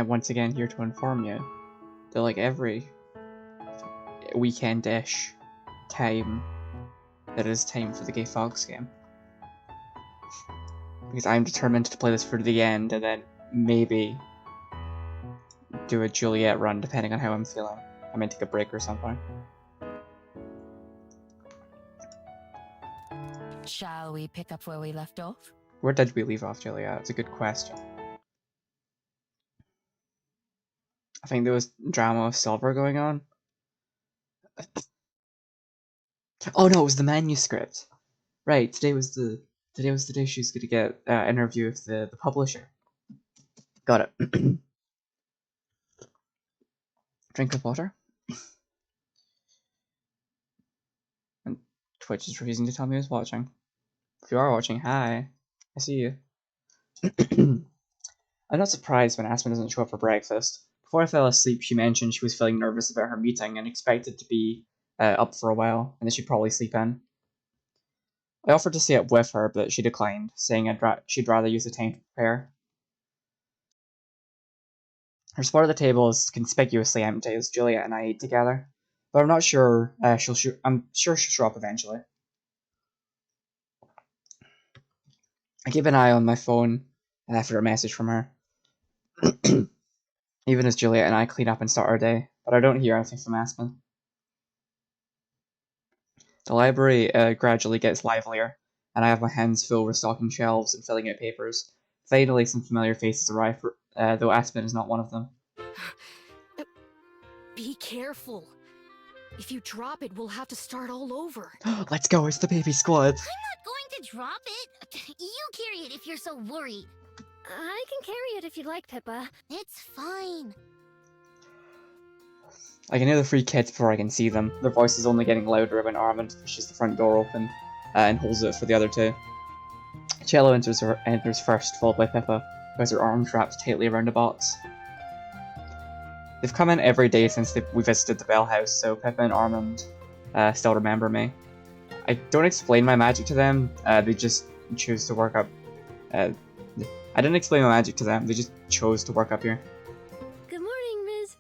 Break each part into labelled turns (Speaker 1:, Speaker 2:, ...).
Speaker 1: once again here to inform you that like every weekend-ish time, that it is time for the Gay Fox game. Because I'm determined to play this for the end, and then maybe do a Juliet run depending on how I'm feeling. I might take a break or something.
Speaker 2: Shall we pick up where we left off?
Speaker 1: Where did we leave off, Juliet? It's a good question. I think there was drama with Silver going on. Oh no, it was the manuscript. Right, today was the day she was going to get an interview with the publisher. Got it. Drink of water. And Twitch is refusing to tell me who's watching. If you are watching, hi. I see you. I'm not surprised when Aspen doesn't show up for breakfast. Before I fell asleep, she mentioned she was feeling nervous about her meeting and expected to be up for a while, and that she'd probably sleep in. I offered to stay up with her, but she declined, saying she'd rather use the time to prepare. Her spot at the table is conspicuously empty as Juliet and I eat together, but I'm not sure I'm sure she'll show up eventually. I keep an eye on my phone after a message from her, even as Juliet and I clean up and start our day, but I don't hear anything from Aspen. The library gradually gets livelier, and I have my hands full restocking shelves and filling out papers. Finally, some familiar faces arrive, though Aspen is not one of them.
Speaker 3: Be careful. If you drop it, we'll have to start all over.
Speaker 1: Let's go, it's the baby squad!
Speaker 4: I'm not going to drop it. You carry it if you're so worried.
Speaker 5: I can carry it if you'd like, Pippa.
Speaker 4: It's fine.
Speaker 1: I can hear the three kids before I can see them. Their voices only getting louder when Armand pushes the front door open and holds it for the other two. Cello enters first, followed by Pippa, who has her arms wrapped tightly around the box. They've come in every day since we visited the Bell House, so Pippa and Armand still remember me. I don't explain my magic to them, they just choose to work up. I didn't explain my magic to them, they just chose to work up here.
Speaker 5: Good morning, Ms.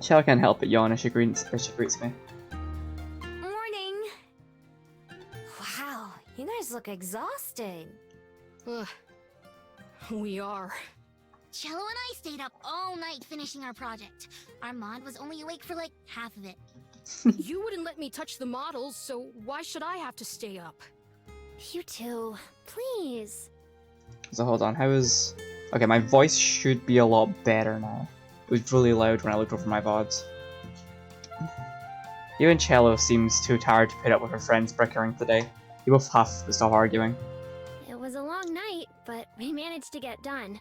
Speaker 1: Cello can't help but yawn as she greets me.
Speaker 5: Morning. Wow, you guys look exhausted.
Speaker 3: Ugh. We are.
Speaker 4: Cello and I stayed up all night finishing our project. Armand was only awake for like half of it.
Speaker 3: You wouldn't let me touch the models, so why should I have to stay up?
Speaker 5: You too. Please.
Speaker 1: So hold on, how is... Okay, my voice should be a lot better now. It was really loud when I looked over my VODs. Even Cello seems too tired to put up with her friends bickering today. They both huff but stop arguing.
Speaker 5: It was a long night, but we managed to get done.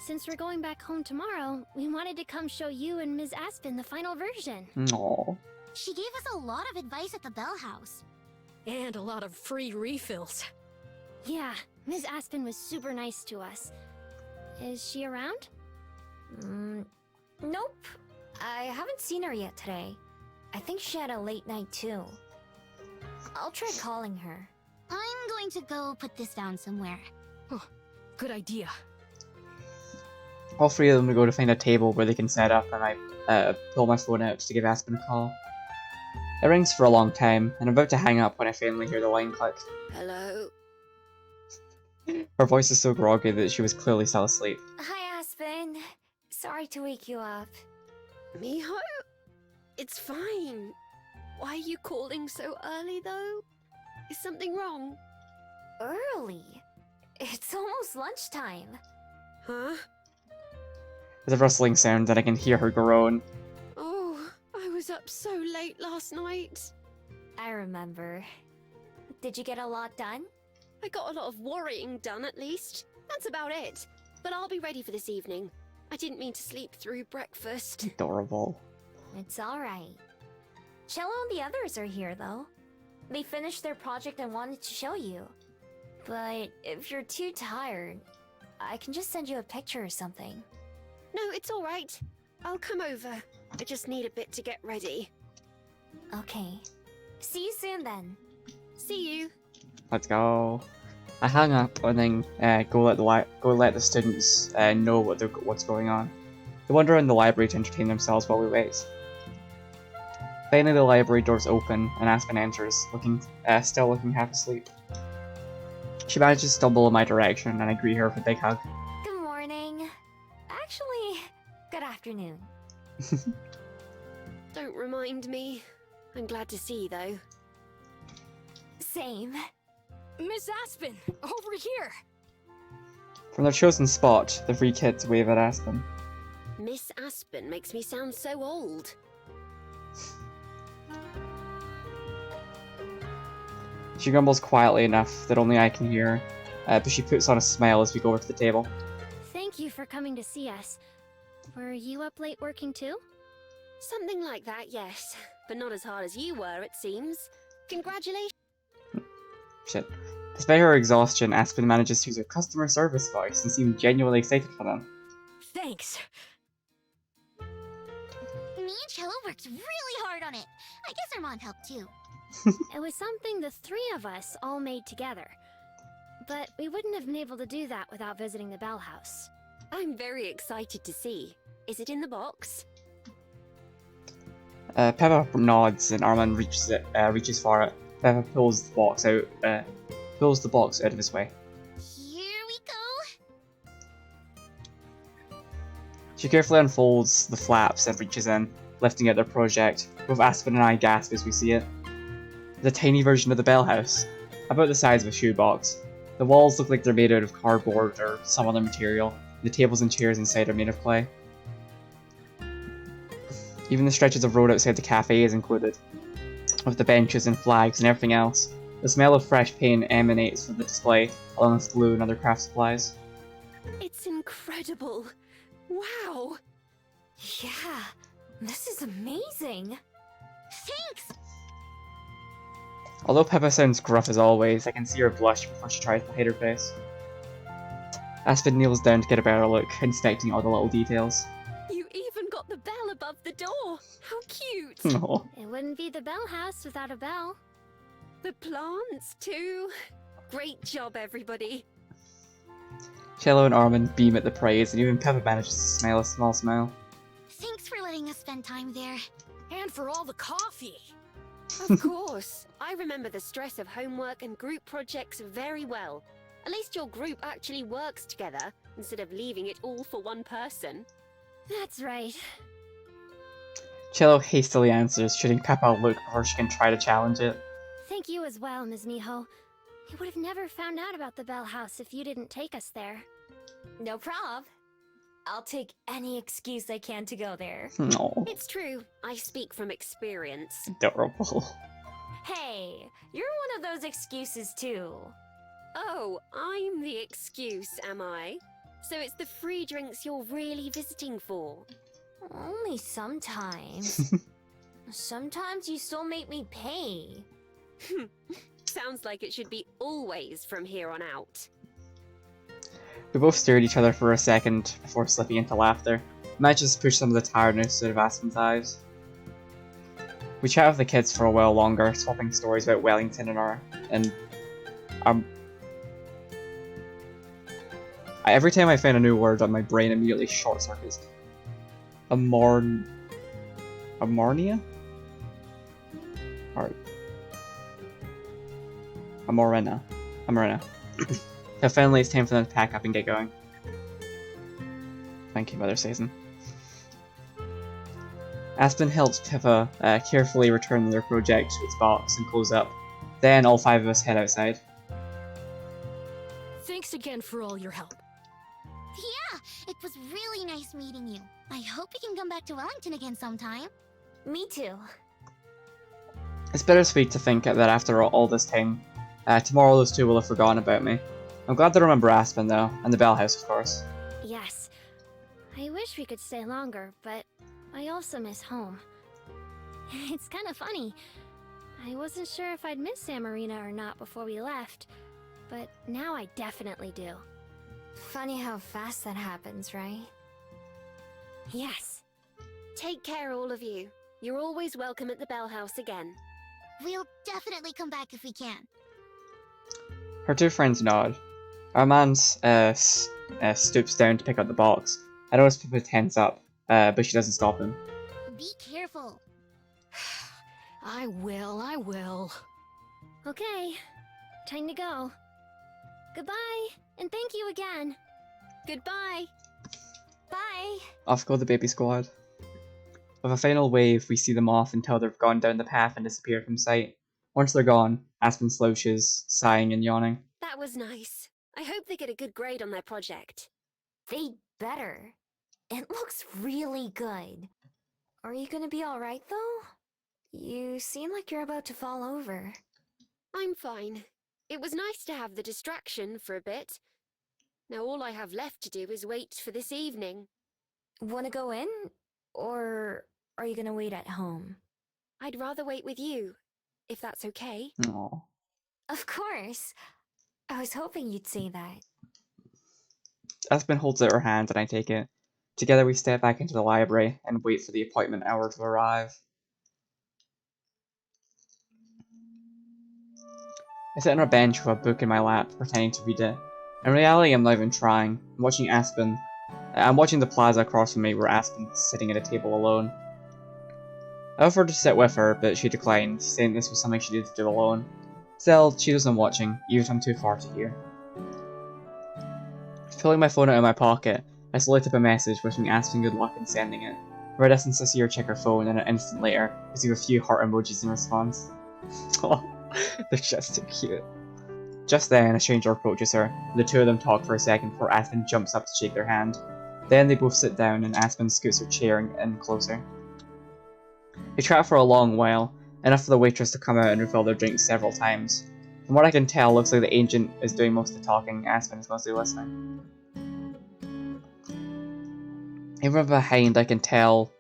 Speaker 5: Since we're going back home tomorrow, we wanted to come show you and Ms. Aspen the final version.
Speaker 1: Aww.
Speaker 4: She gave us a lot of advice at the Bell House.
Speaker 3: And a lot of free refills.
Speaker 5: Yeah, Ms. Aspen was super nice to us. Is she around?
Speaker 6: Nope. I haven't seen her yet today. I think she had a late night too. I'll try calling her.
Speaker 4: I'm going to go put this down somewhere.
Speaker 3: Oh, good idea.
Speaker 1: All three of them go to find a table where they can set up, and I pull my phone out to give Aspen a call. It rings for a long time, and I'm about to hang up when I finally hear the line click.
Speaker 3: Hello?
Speaker 1: Her voice is so groggy that she was clearly still asleep.
Speaker 6: Hi, Aspen. Sorry to wake you up.
Speaker 3: Miho? It's fine. Why are you calling so early, though? Is something wrong?
Speaker 6: Early? It's almost lunchtime.
Speaker 3: Huh?
Speaker 1: There's a rustling sound, and I can hear her groan.
Speaker 3: Oh, I was up so late last night.
Speaker 6: I remember. Did you get a lot done?
Speaker 3: I got a lot of worrying done, at least. That's about it. But I'll be ready for this evening. I didn't mean to sleep through breakfast.
Speaker 1: Adorable.
Speaker 6: It's alright. Cello and the others are here, though. They finished their project and wanted to show you. But if you're too tired, I can just send you a picture or something.
Speaker 3: No, it's alright. I'll come over. I just need a bit to get ready.
Speaker 6: Okay. See you soon then.
Speaker 3: See you.
Speaker 1: Let's go. I hang up and then go let the students know what's going on. They wander in the library to entertain themselves while we wait. Finally, the library doors open and Aspen enters, still looking half asleep. She manages to stumble in my direction, and I greet her with a big hug.
Speaker 6: Good morning. Actually, good afternoon.
Speaker 3: Don't remind me. I'm glad to see you, though.
Speaker 6: Same.
Speaker 2: Miss Aspen, over here!
Speaker 1: From their chosen spot, the three kids wave at Aspen.
Speaker 3: Miss Aspen makes me sound so old.
Speaker 1: She grumbles quietly enough that only I can hear, but she puts on a smile as we go over to the table.
Speaker 5: Thank you for coming to see us. Were you up late working too?
Speaker 3: Something like that, yes. But not as hard as you were, it seems. Congratulations.
Speaker 1: Shit. Despite her exhaustion, Aspen manages to use her customer service voice and seem genuinely excited for them.
Speaker 2: Thanks.
Speaker 4: Me and Cello worked really hard on it. I guess our mom helped too.
Speaker 5: It was something the three of us all made together. But we wouldn't have been able to do that without visiting the Bell House.
Speaker 3: I'm very excited to see. Is it in the box?
Speaker 1: Peppa nods and Armand reaches for it. Peppa pulls the box out of his way.
Speaker 4: Here we go.
Speaker 1: She carefully unfolds the flaps and reaches in, lifting out their project. Both Aspen and I gasp as we see it. It's a tiny version of the Bell House, about the size of a shoebox. The walls look like they're made out of cardboard or some other material. The tables and chairs inside are made of clay. Even the stretches of road outside the cafe is included, with the benches and flags and everything else. The smell of fresh paint emanates from the display, along with glue and other craft supplies.
Speaker 3: It's incredible. Wow.
Speaker 6: Yeah, this is amazing.
Speaker 4: Thanks.
Speaker 1: Although Peppa sounds gruff as always, I can see her blush before she tries to hide her face. Aspen kneels down to get a better look, inspecting all the little details.
Speaker 3: You even got the bell above the door. How cute.
Speaker 1: No.
Speaker 5: It wouldn't be the Bell House without a bell.
Speaker 3: The plants, too. Great job, everybody.
Speaker 1: Cello and Armand beam at the praise, and even Peppa manages to smile a small smile.
Speaker 4: Thanks for letting us spend time there.
Speaker 2: And for all the coffee!
Speaker 3: Of course. I remember the stress of homework and group projects very well. At least your group actually works together, instead of leaving it all for one person.
Speaker 5: That's right.
Speaker 1: Cello hastily answers, shooting Peppa a look before she can try to challenge it.
Speaker 5: Thank you as well, Ms. Miho. We would have never found out about the Bell House if you didn't take us there.
Speaker 6: No prob. I'll take any excuse I can to go there.
Speaker 1: No.
Speaker 3: It's true. I speak from experience.
Speaker 1: Adorable.
Speaker 6: Hey, you're one of those excuses too.
Speaker 3: Oh, I'm the excuse, am I? So it's the free drinks you're really visiting for?
Speaker 6: Only sometimes. Sometimes you still make me pay.
Speaker 3: Sounds like it should be always from here on out.
Speaker 1: We both stare at each other for a second before slipping into laughter. Matt just pushed some of the tiredness out of Aspen's eyes. We chat with the kids for a while longer, swapping stories about Wellington and every time I find a new word, my brain immediately short circuits. Amornia? Or Amorena. So finally it's time for them to pack up and get going. Thank you, Mother Season. Aspen helps Pippa carefully return their project to its box and close up. Then all five of us head outside.
Speaker 2: Thanks again for all your help.
Speaker 4: Yeah, it was really nice meeting you. I hope we can come back to Wellington again sometime.
Speaker 6: Me too.
Speaker 1: It's bittersweet to think that after all this time, tomorrow those two will have forgotten about me. I'm glad they remember Aspen though, and the Bell House of course.
Speaker 5: Yes. I wish we could stay longer, but I also miss home. It's kind of funny. I wasn't sure if I'd miss San Marino or not before we left, but now I definitely do.
Speaker 6: Funny how fast that happens, right?
Speaker 5: Yes.
Speaker 3: Take care, all of you. You're always welcome at the Bell House again.
Speaker 4: We'll definitely come back if we can.
Speaker 1: Her two friends nod. Our man stoops down to pick up the box. I notice Pippa tense up, but she doesn't stop him.
Speaker 4: Be careful.
Speaker 2: I will.
Speaker 5: Okay, time to go. Goodbye, and thank you again.
Speaker 3: Goodbye.
Speaker 6: Bye.
Speaker 1: Off go the baby squad. With a final wave, we see them off until they've gone down the path and disappeared from sight. Once they're gone, Aspen slouches, sighing and yawning.
Speaker 3: That was nice. I hope they get a good grade on their project.
Speaker 6: They better. It looks really good. Are you gonna be alright though? You seem like you're about to fall over.
Speaker 3: I'm fine. It was nice to have the distraction for a bit. Now all I have left to do is wait for this evening.
Speaker 6: Wanna go in? Or are you gonna wait at home?
Speaker 3: I'd rather wait with you, if that's okay.
Speaker 1: Aww.
Speaker 6: Of course. I was hoping you'd say that.
Speaker 1: Aspen holds out her hand and I take it. Together we step back into the library and wait for the appointment hour to arrive. I sit on a bench with a book in my lap, pretending to read it. In reality, I'm not even trying. I'm watching Aspen. I'm watching the plaza across from me where Aspen's sitting at a table alone. I offered to sit with her, but she declined, saying this was something she needed to do alone. Still, she knows I'm watching, even if I'm too far to hear. Pulling my phone out of my pocket, I slowly type a message wishing Aspen good luck in sending it. For a distance, I see her check her phone, and an instant later, I see a few heart emojis in response. They're just too cute. Just then, a stranger approaches her. The two of them talk for a second before Aspen jumps up to shake their hand. Then they both sit down, and Aspen scoots her chair in closer. They chat for a long while, enough for the waitress to come out and refill their drinks several times. From what I can tell, looks like the agent is doing most of the talking, Aspen is mostly listening. Even from behind, I can tell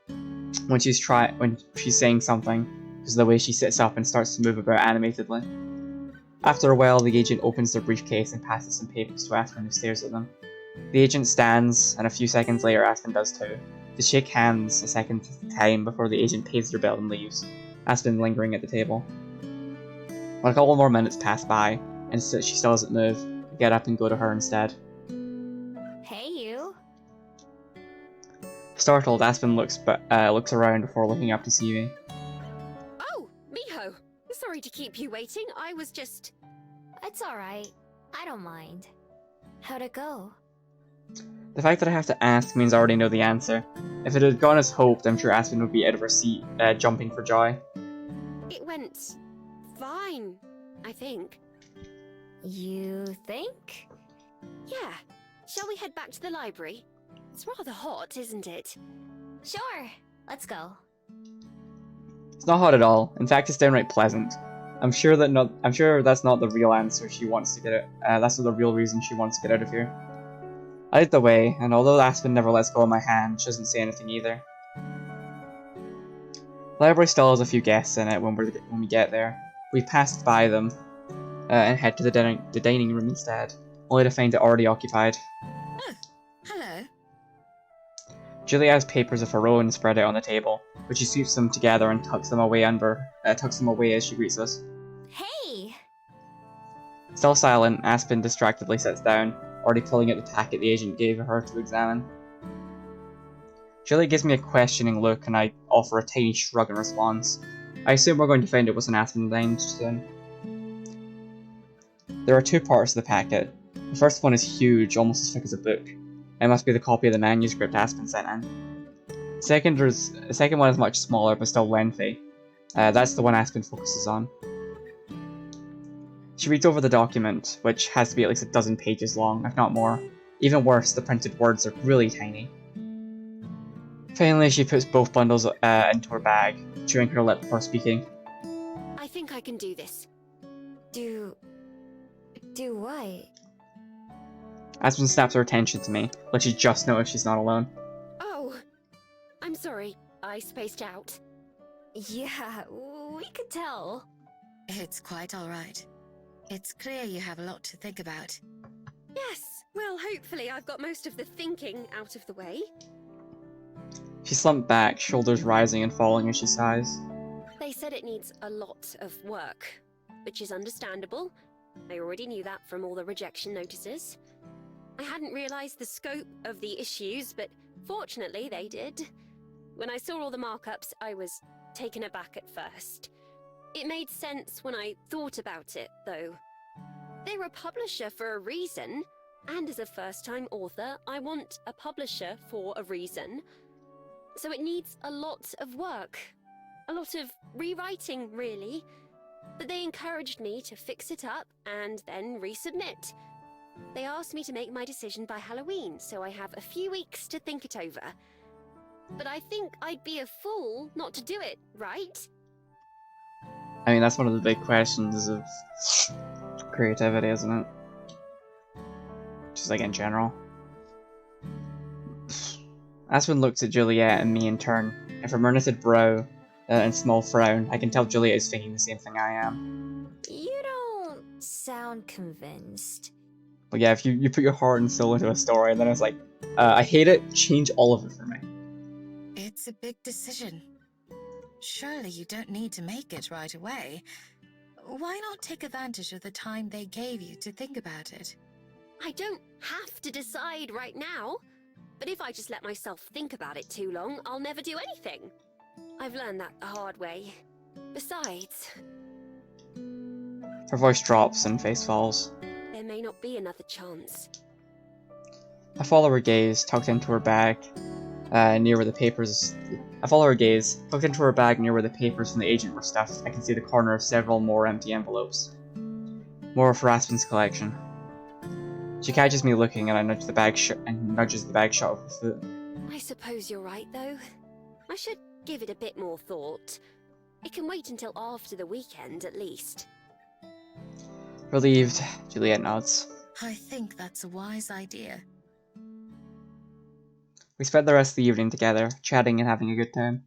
Speaker 1: when she's saying something, because of the way she sits up and starts to move about animatedly. After a while, the agent opens their briefcase and passes some papers to Aspen, who stares at them. The agent stands, and a few seconds later, Aspen does too. They shake hands a second time before the agent pays their bill and leaves, Aspen lingering at the table. When a couple more minutes pass by, and she still doesn't move, I get up and go to her instead.
Speaker 6: Hey, you.
Speaker 1: Startled, Aspen looks around before looking up to see me.
Speaker 3: Oh, Miho! Sorry to keep you waiting. I was just...
Speaker 6: It's alright. I don't mind. How'd it go?
Speaker 1: The fact that I have to ask means I already know the answer. If it had gone as hoped, I'm sure Aspen would be out of her seat, jumping for joy.
Speaker 3: It went... fine, I think.
Speaker 6: You think?
Speaker 3: Yeah. Shall we head back to the library? It's rather hot, isn't it?
Speaker 6: Sure. Let's go.
Speaker 1: It's not hot at all. In fact, it's downright pleasant. I'm sure that's not the real answer she wants to get out. That's not the real reason she wants to get out of here. I lead the way, and although Aspen never lets go of my hand, she doesn't say anything either. The library still has a few guests in it when we get there. We pass by them and head to the dining room instead, only to find it already occupied.
Speaker 7: Oh, hello.
Speaker 1: Julia has papers of her own spread out on the table, but she sweeps them together and tucks them away as she greets us.
Speaker 6: Hey!
Speaker 1: Still silent, Aspen distractedly sits down, already pulling out the packet the agent gave her to examine. Julia gives me a questioning look, and I offer a tiny shrug in response. I assume we're going to find out what's in Aspen's mind soon. There are two parts to the packet. The first one is huge, almost as thick as a book. It must be the copy of the manuscript Aspen sent in. The second one is much smaller, but still lengthy. That's the one Aspen focuses on. She reads over the document, which has to be at least a dozen pages long, if not more. Even worse, the printed words are really tiny. Finally, she puts both bundles into her bag, chewing her lip before speaking.
Speaker 3: I think I can do this.
Speaker 6: Do what?
Speaker 1: Aspen snaps her attention to me, like she just noticed she's not alone.
Speaker 3: Oh, I'm sorry. I spaced out.
Speaker 6: Yeah, we could tell.
Speaker 7: It's quite all right. It's clear you have a lot to think about.
Speaker 3: Yes, well, hopefully I've got most of the thinking out of the way.
Speaker 1: She slumped back, shoulders rising and falling as she sighs.
Speaker 3: They said it needs a lot of work, which is understandable. I already knew that from all the rejection notices. I hadn't realised the scope of the issues, but fortunately they did. When I saw all the markups, I was taken aback at first. It made sense when I thought about it, though. They're a publisher for a reason, and as a first-time author, I want a publisher for a reason. So it needs a lot of work. A lot of rewriting, really. But they encouraged me to fix it up and then resubmit. They asked me to make my decision by Halloween, so I have a few weeks to think it over. But I think I'd be a fool not to do it, right?
Speaker 1: I mean, that's one of the big questions of creativity, isn't it? Just like in general. Aspen looked at Juliet and me in turn, and from her knitted brow and small frown, I can tell Juliet is thinking the same thing I am.
Speaker 6: You don't sound convinced.
Speaker 1: But yeah, if you put your heart and soul into a story, and then it's like, I hate it, change all of it for me.
Speaker 7: It's a big decision. Surely you don't need to make it right away. Why not take advantage of the time they gave you to think about it?
Speaker 3: I don't have to decide right now. But if I just let myself think about it too long, I'll never do anything. I've learned that the hard way. Besides,
Speaker 1: Her voice drops and face falls.
Speaker 3: there may not be another chance.
Speaker 1: I follow her gaze, tucked into her bag, near where the papers. I follow her gaze, tucked into her bag near where the papers from the agent were stuffed. I can see the corner of several more empty envelopes. More for Aspen's collection. She catches me looking, and I nudge the bag nudges the bag shut with her foot.
Speaker 3: I suppose you're right, though. I should give it a bit more thought. It can wait until after the weekend, at least.
Speaker 1: Relieved, Juliet nods.
Speaker 7: I think that's a wise idea.
Speaker 1: We spent the rest of the evening together, chatting and having a good time.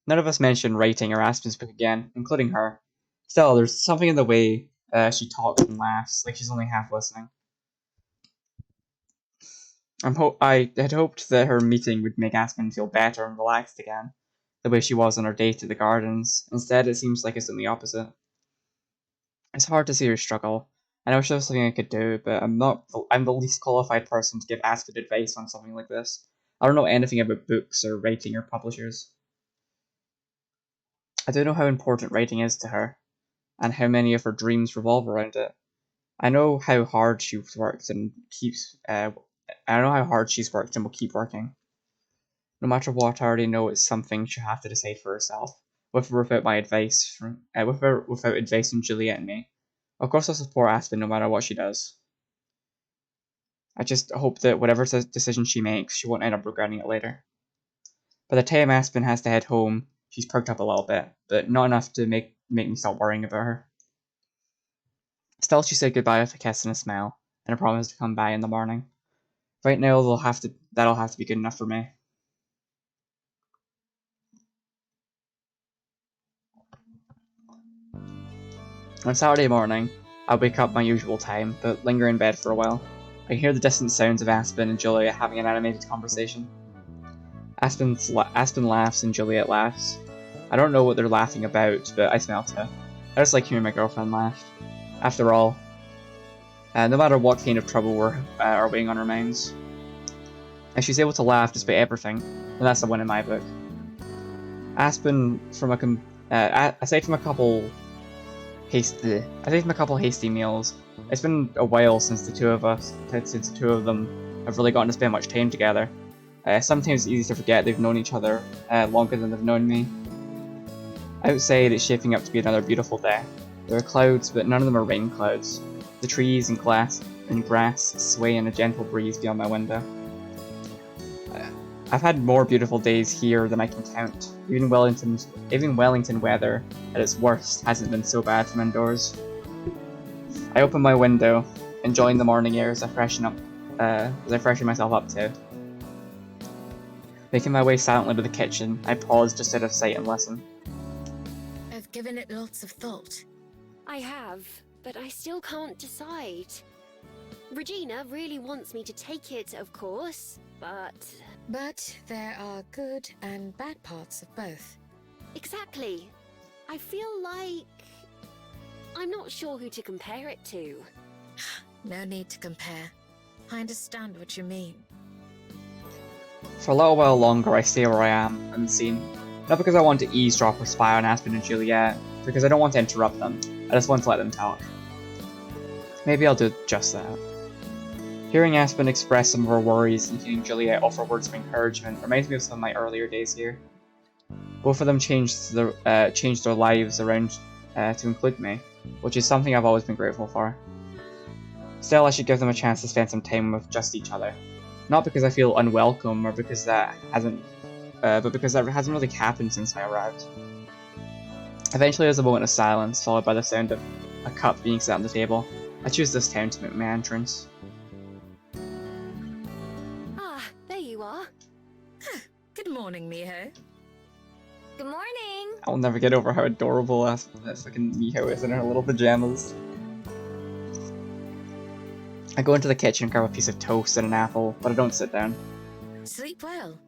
Speaker 1: None of us mentioned writing or Aspen's book again, including her. Still, there's something in the way she talks and laughs, like she's only half listening. I had hoped that her meeting would make Aspen feel better and relaxed again, the way she was on her date to the gardens. Instead, it seems like it's done the opposite. It's hard to see her struggle. I know there's something I could do, but I'm the least qualified person to give Aspen advice on something like this. I don't know anything about books or writing or publishers. I don't know how important writing is to her, and how many of her dreams revolve around it. I know how hard she's worked and will keep working. No matter what, I already know it's something she'll have to decide for herself, with or without my advice without advice from Juliet and me. Of course, I'll support Aspen no matter what she does. I just hope that whatever decision she makes, she won't end up regretting it later. By the time Aspen has to head home, she's perked up a little bit, but not enough to make me stop worrying about her. Still, she said goodbye with a kiss and a smile, and a promise to come by in the morning. Right now, that'll have to be good enough for me. On Saturday morning, I wake up my usual time, but linger in bed for a while. I can hear the distant sounds of Aspen and Juliet having an animated conversation. Aspen laughs and Juliet laughs. I don't know what they're laughing about, but I smell it. I just like hearing my girlfriend laugh. After all, no matter what kind of trouble are weighing on our minds, if she's able to laugh despite everything, then that's a win in my book. Aspen, aside from a couple hasty meals, it's been a while since the two of them have really gotten to spend much time together. Sometimes it's easy to forget they've known each other longer than they've known me. Outside, it's shaping up to be another beautiful day. There are clouds, but none of them are rain clouds. The trees and grass sway in a gentle breeze beyond my window. I've had more beautiful days here than I can count. Even Wellington weather, at its worst, hasn't been so bad from indoors. I open my window, enjoying the morning air as I freshen myself up too. Making my way silently to the kitchen, I pause just out of sight and listen.
Speaker 7: I've given it lots of thought.
Speaker 3: I have, but I still can't decide. Regina really wants me to take it, of course, but...
Speaker 7: But there are good and bad parts of both.
Speaker 3: Exactly. I feel like... I'm not sure who to compare it to.
Speaker 7: No need to compare. I understand what you mean.
Speaker 1: For a little while longer, I stay where I am, unseen. Not because I want to eavesdrop or spy on Aspen and Juliet, because I don't want to interrupt them. I just want to let them talk. Maybe I'll do just that. Hearing Aspen express some of her worries and hearing Juliet offer words of encouragement reminds me of some of my earlier days here. Both of them changed their lives around to include me, which is something I've always been grateful for. Still, I should give them a chance to spend some time with just each other. Not because I feel unwelcome or because that hasn't, but because that hasn't really happened since I arrived. Eventually, there's a moment of silence, followed by the sound of a cup being set on the table. I choose this town to make my entrance.
Speaker 3: Ah, there you are.
Speaker 7: Good morning, Miho.
Speaker 6: Good morning!
Speaker 1: I'll never get over how adorable that fucking Miho is in her little pajamas. I go into the kitchen, grab a piece of toast and an apple, but I don't sit down.
Speaker 7: Sleep well.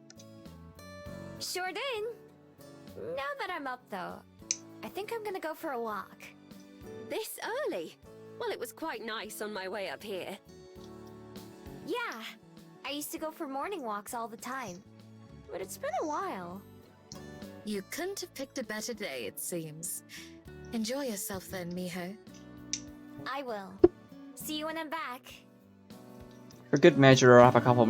Speaker 6: Sure did. Now that I'm up, though, I think I'm gonna go for a walk.
Speaker 3: This early? Well, it was quite nice on my way up here.
Speaker 6: Yeah, I used to go for morning walks all the time, but it's been a while.
Speaker 7: You couldn't have picked a better day, it seems. Enjoy yourself then, Miho.
Speaker 6: I will. See you when I'm back.
Speaker 1: For good measure, I wrap a couple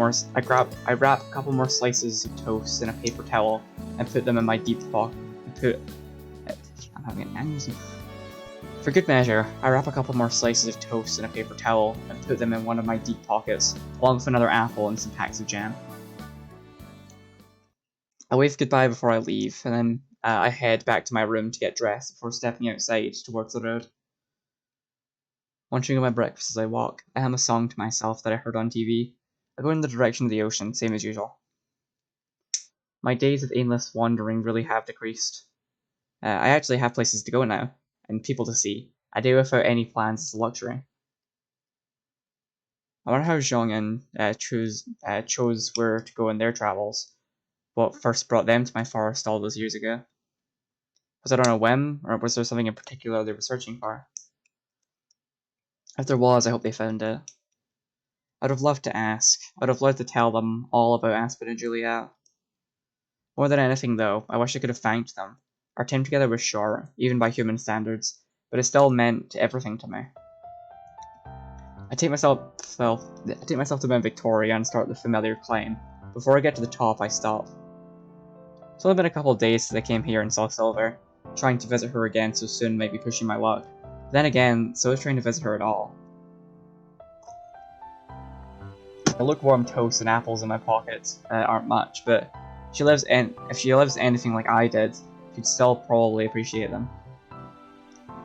Speaker 1: more slices of toast in a paper towel and put them in my deep pocket. I'm having an aneurysm. For good measure, I wrap a couple more slices of toast in a paper towel and put them in one of my deep pockets, along with another apple and some packs of jam. I wave goodbye before I leave, and then I head back to my room to get dressed before stepping outside towards the road. Munching on my breakfast as I walk, I hum a song to myself that I heard on TV. I go in the direction of the ocean, same as usual. My days of aimless wandering really have decreased. I actually have places to go now, and people to see. A day without any plans is a luxury. I wonder how Zhong and chose where to go in their travels. What first brought them to my forest all those years ago? Was it on a whim, or was there something in particular they were searching for? If there was, I hope they found it. I'd have loved to ask. I'd have loved to tell them all about Aspen and Juliet. More than anything, though, I wish I could have thanked them. Our time together was short, even by human standards, but it still meant everything to me. I take myself to Mount Victoria and start the familiar climb. Before I get to the top, I stop. It's only been a couple of days since I came here and saw Silver. Trying to visit her again so soon might be pushing my luck. Then again, so is trying to visit her at all. The lukewarm toast and apples in my pockets aren't much, but if she lives anything like I did, she'd still probably appreciate them.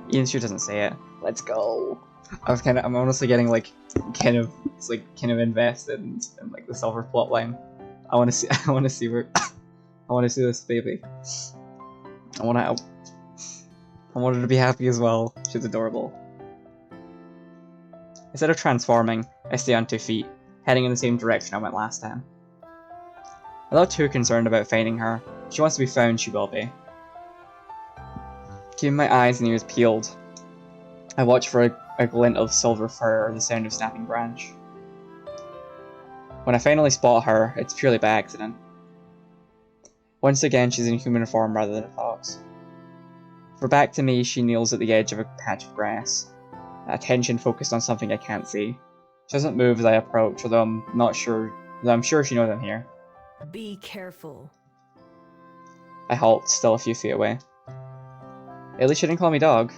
Speaker 1: Even if she doesn't say it. Let's go. I'm honestly getting kind of invested in like the Silver plotline. I want to see this baby. I want her to be happy as well. She's adorable. Instead of transforming, I stay on 2 feet, heading in the same direction I went last time. I'm not too concerned about finding her. If she wants to be found, she will be. Keeping my eyes and ears peeled, I watch for a glint of silver fur or the sound of snapping branch. When I finally spot her, it's purely by accident. Once again, she's in human form rather than a fox. For back to me, she kneels at the edge of a patch of grass, attention focused on something I can't see. She doesn't move as I approach, although I'm sure she knows I'm here.
Speaker 8: Be careful.
Speaker 1: I halt, still a few feet away. At least she didn't call me dog.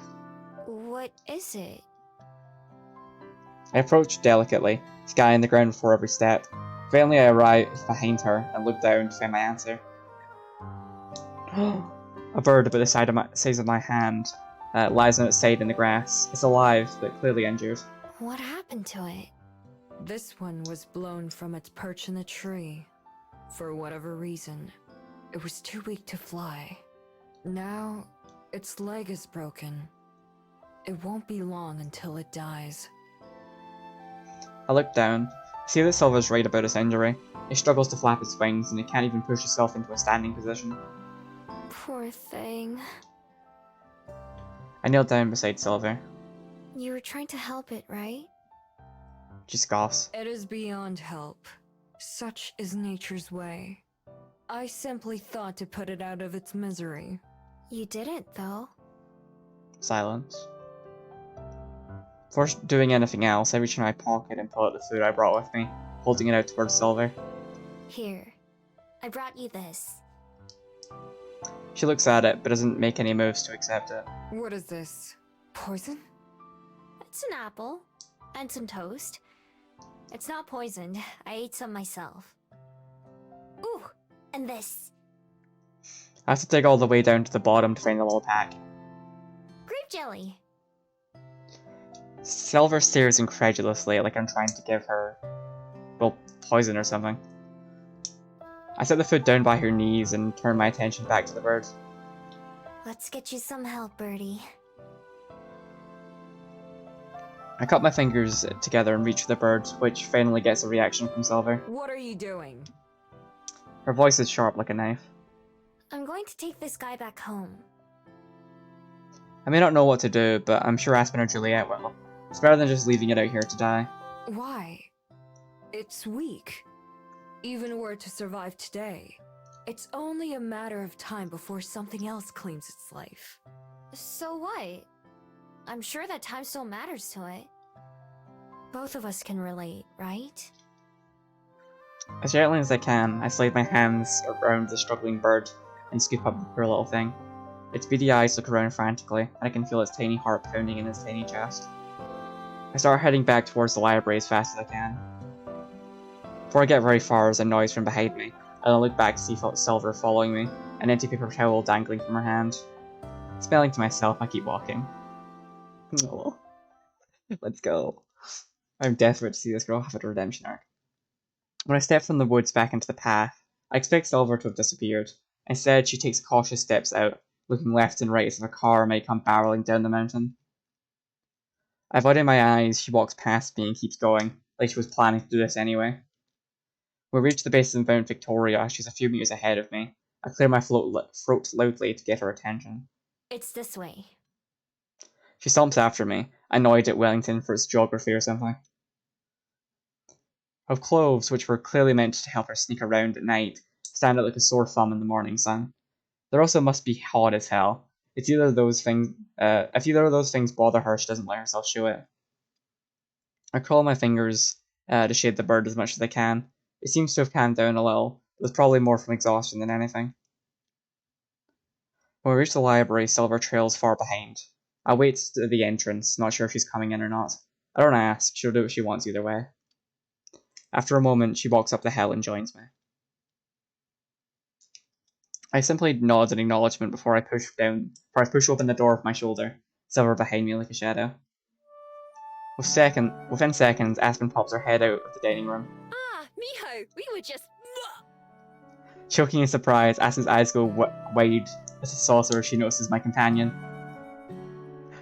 Speaker 6: What is it?
Speaker 1: I approach delicately, scanning the ground before every step. Finally, I arrive behind her and look down to find my answer. A bird about the size of my hand lies on its side in the grass. It's alive, but clearly injured.
Speaker 6: What happened to it?
Speaker 8: This one was blown from its perch in the tree. For whatever reason, it was too weak to fly. Now, its leg is broken. It won't be long until it dies.
Speaker 1: I look down, see that Silver's right about his injury. He struggles to flap his wings and he can't even push himself into a standing position.
Speaker 6: Poor thing.
Speaker 1: I kneel down beside Silver.
Speaker 6: You were trying to help it, right?
Speaker 1: She scoffs.
Speaker 8: It is beyond help. Such is nature's way. I simply thought to put it out of its misery.
Speaker 6: You didn't, though.
Speaker 1: Silence. Before doing anything else, I reach in my pocket and pull out the food I brought with me, holding it out towards Silver.
Speaker 6: Here. I brought you this.
Speaker 1: She looks at it, but doesn't make any moves to accept it.
Speaker 8: What is this? Poison?
Speaker 6: It's an apple. And some toast. It's not poisoned. I ate some myself. Ooh, and this.
Speaker 1: I have to dig all the way down to the bottom to find the little pack.
Speaker 6: Grape jelly.
Speaker 1: Silver stares incredulously, like I'm trying to give her, well, poison or something. I set the food down by her knees and turn my attention back to the bird.
Speaker 6: Let's get you some help, Birdie.
Speaker 1: I cut my fingers together and reach for the bird, which finally gets a reaction from Silver.
Speaker 8: What are you doing?
Speaker 1: Her voice is sharp like a knife.
Speaker 6: I'm going to take this guy back home.
Speaker 1: I may not know what to do, but I'm sure Aspen or Juliet will. It's better than just leaving it out here to die.
Speaker 8: Why? It's weak. Even were it to survive today, it's only a matter of time before something else claims its life.
Speaker 6: So what? I'm sure that time still matters to it. Both of us can relate, right?
Speaker 1: As gently as I can, I slide my hands around the struggling bird and scoop up the poor little thing. Its beady eyes look around frantically, and I can feel its tiny heart pounding in its tiny chest. I start heading back towards the library as fast as I can. Before I get very far, there's a noise from behind me, and I look back to see Silver following me, an empty paper towel dangling from her hand. Smelling to myself, I keep walking. Oh, let's go. I'm desperate to see this girl have a redemption arc. When I step from the woods back into the path, I expect Silver to have disappeared. Instead, she takes cautious steps out, looking left and right as if a car might come barreling down the mountain. Avoiding my eyes, she walks past me and keeps going, like she was planning to do this anyway. When we reach the base of Mount Victoria, she's a few meters ahead of me. I clear my throat loudly to get her attention.
Speaker 6: It's this way.
Speaker 1: She stomps after me, annoyed at Wellington for its geography or something. Her clothes, which were clearly meant to help her sneak around at night, stand out like a sore thumb in the morning sun. There also must be hot as hell. It's either of those things. If either of those things bother her, she doesn't let herself show it. I curl my fingers to shade the bird as much as I can. It seems to have calmed down a little. It was probably more from exhaustion than anything. When we reach the library, Silver trails far behind. I wait at the entrance, not sure if she's coming in or not. I don't ask, she'll do what she wants either way. After a moment, she walks up the hill and joins me. I simply nod in acknowledgement before I push open the door with my shoulder, Silver behind me like a shadow. Within seconds, Aspen pops her head out of the dining room.
Speaker 3: Ah, Miho, we were just...
Speaker 1: Choking in surprise, Aspen's eyes go wide as a saucer she notices my companion.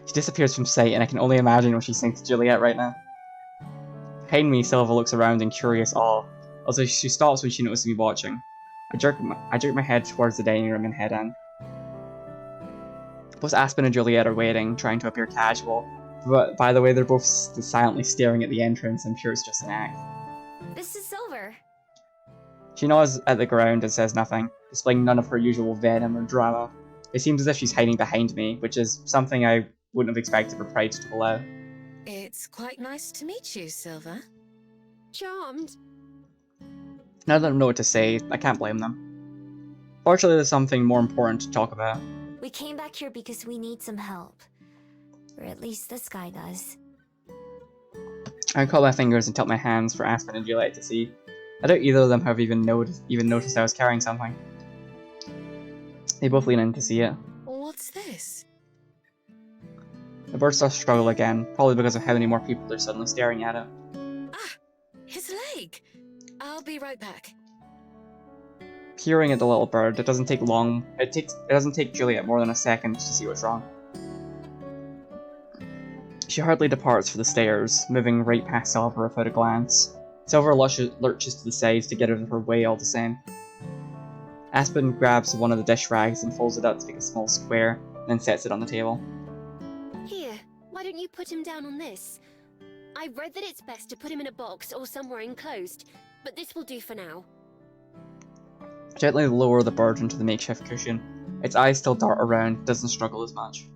Speaker 1: She disappears from sight, and I can only imagine what she's saying to Juliet right now. Behind me, Silver looks around in curious awe, although she stops when she notices me watching. I jerk my head towards the dining room and head in. Both Aspen and Juliet are waiting, trying to appear casual, but by the way they're both silently staring at the entrance, I'm sure it's just an act.
Speaker 6: This is Silver.
Speaker 1: She nods at the ground and says nothing, displaying none of her usual venom or drama. It seems as if she's hiding behind me, which is something I wouldn't have expected her pride to pull out.
Speaker 7: It's quite nice to meet you, Silver.
Speaker 3: Charmed.
Speaker 1: None of them know what to say, I can't blame them. Fortunately, there's something more important to talk about.
Speaker 6: We came back here because we need some help. Or at least this guy does.
Speaker 1: I cut my fingers and tilt my hands for Aspen and Juliet to see. I doubt either of them have even noticed I was carrying something. They both lean in to see it.
Speaker 7: What's this?
Speaker 1: The bird starts to struggle again, probably because of how many more people are suddenly staring at it.
Speaker 7: Ah, his leg. I'll be right back.
Speaker 1: Peering at the little bird, it doesn't take Juliet more than a second to see what's wrong. She hardly departs for the stairs, moving right past Silver without a glance. Silver lurches to the sides to get out of her way all the same. Aspen grabs one of the dish rags and folds it up to make a small square, and then sets it on the table.
Speaker 3: Why don't you put him down on this? I've read that it's best to put him in a box or somewhere enclosed, but this will do for now.
Speaker 1: Gently lower the bird into the makeshift cushion. Its eyes still dart around, doesn't struggle as much.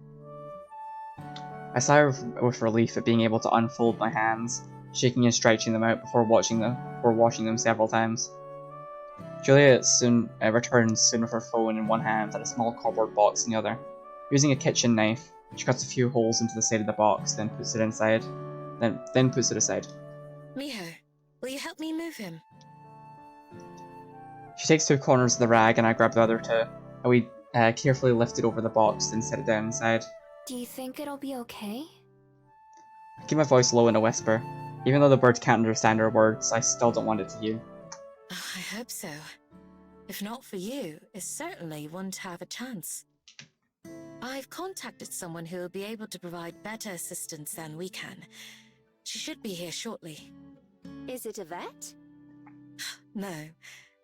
Speaker 1: I sigh with relief at being able to unfold my hands, shaking and stretching them out before washing them several times. Juliet soon returns with her phone in one hand and a small cardboard box in the other. Using a kitchen knife, she cuts a few holes into the side of the box, then puts it inside. Then puts it aside.
Speaker 7: Miho, will you help me move him?
Speaker 1: She takes 2 corners of the rag and I grab the other 2, and we carefully lift it over the box, then set it down inside.
Speaker 6: Do you think it'll be okay?
Speaker 1: I keep my voice low in a whisper. Even though the bird can't understand our words, I still don't want it to hear.
Speaker 7: I hope so. If not for you, it certainly wouldn't have a chance. I've contacted someone who will be able to provide better assistance than we can. She should be here shortly.
Speaker 3: Is it a vet?
Speaker 7: No,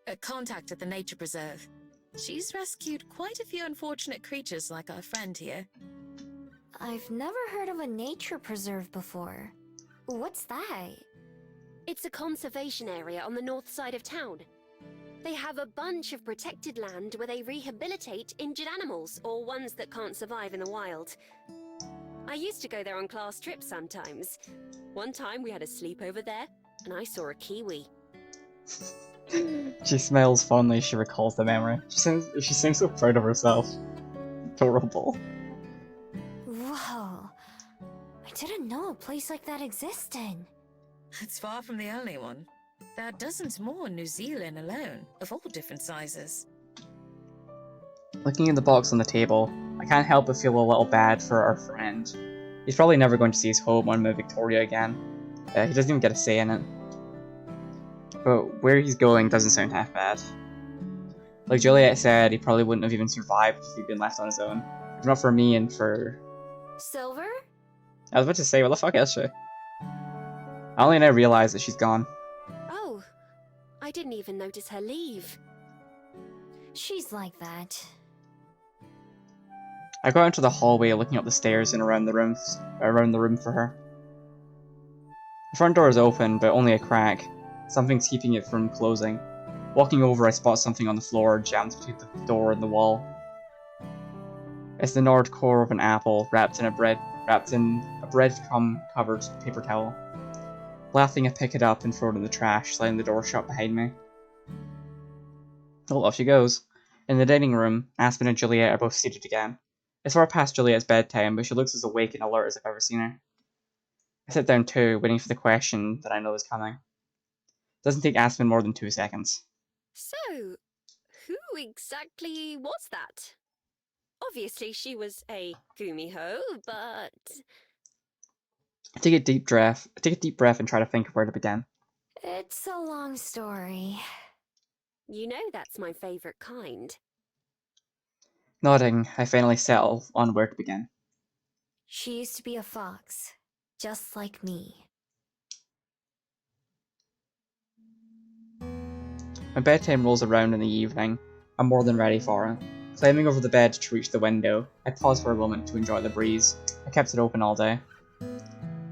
Speaker 7: a contact at the nature preserve. She's rescued quite a few unfortunate creatures like our friend here.
Speaker 6: I've never heard of a nature preserve before. What's that?
Speaker 3: It's a conservation area on the north side of town. They have a bunch of protected land where they rehabilitate injured animals or ones that can't survive in the wild. I used to go there on class trips sometimes. One time we had a sleepover there, and I saw a kiwi.
Speaker 1: She smiles fondly as she recalls the memory. She seems so proud of herself. Adorable.
Speaker 6: Whoa. I didn't know a place like that existed.
Speaker 7: It's far from the only one. There are dozens more in New Zealand alone, of all different sizes.
Speaker 1: Looking at the box on the table, I can't help but feel a little bad for our friend. He's probably never going to see his home on Mount Victoria again. He doesn't even get a say in it. But where he's going doesn't sound half bad. Like Juliet said, he probably wouldn't have even survived if he'd been left on his own. If not for me and for...
Speaker 6: Silver?
Speaker 1: I was about to say, what the fuck is she? Ollie now realize that she's gone.
Speaker 3: Oh, I didn't even notice her leave.
Speaker 6: She's like that.
Speaker 1: I go out into the hallway, looking up the stairs and around the room for her. The front door is open, but only a crack. Something's keeping it from closing. Walking over, I spot something on the floor, jammed between the door and the wall. It's the gnarled core of an apple, wrapped in a breadcrumb-covered paper towel. Laughing, I pick it up and throw it in the trash, slamming the door shut behind me. Oh, off she goes. In the dining room, Aspen and Juliet are both seated again. It's far past Juliet's bedtime, but she looks as awake and alert as I've ever seen her. I sit down too, waiting for the question that I know is coming. It doesn't take Aspen more than 2 seconds.
Speaker 3: So, who exactly was that? Obviously she was a Gumiho, but...
Speaker 1: Take a deep breath and try to think of where to begin.
Speaker 6: It's a long story.
Speaker 3: You know that's my favourite kind.
Speaker 1: Nodding, I finally settle on where to begin.
Speaker 6: She used to be a fox, just like me.
Speaker 1: When bedtime rolls around in the evening, I'm more than ready for it. Climbing over the bed to reach the window, I pause for a moment to enjoy the breeze. I kept it open all day.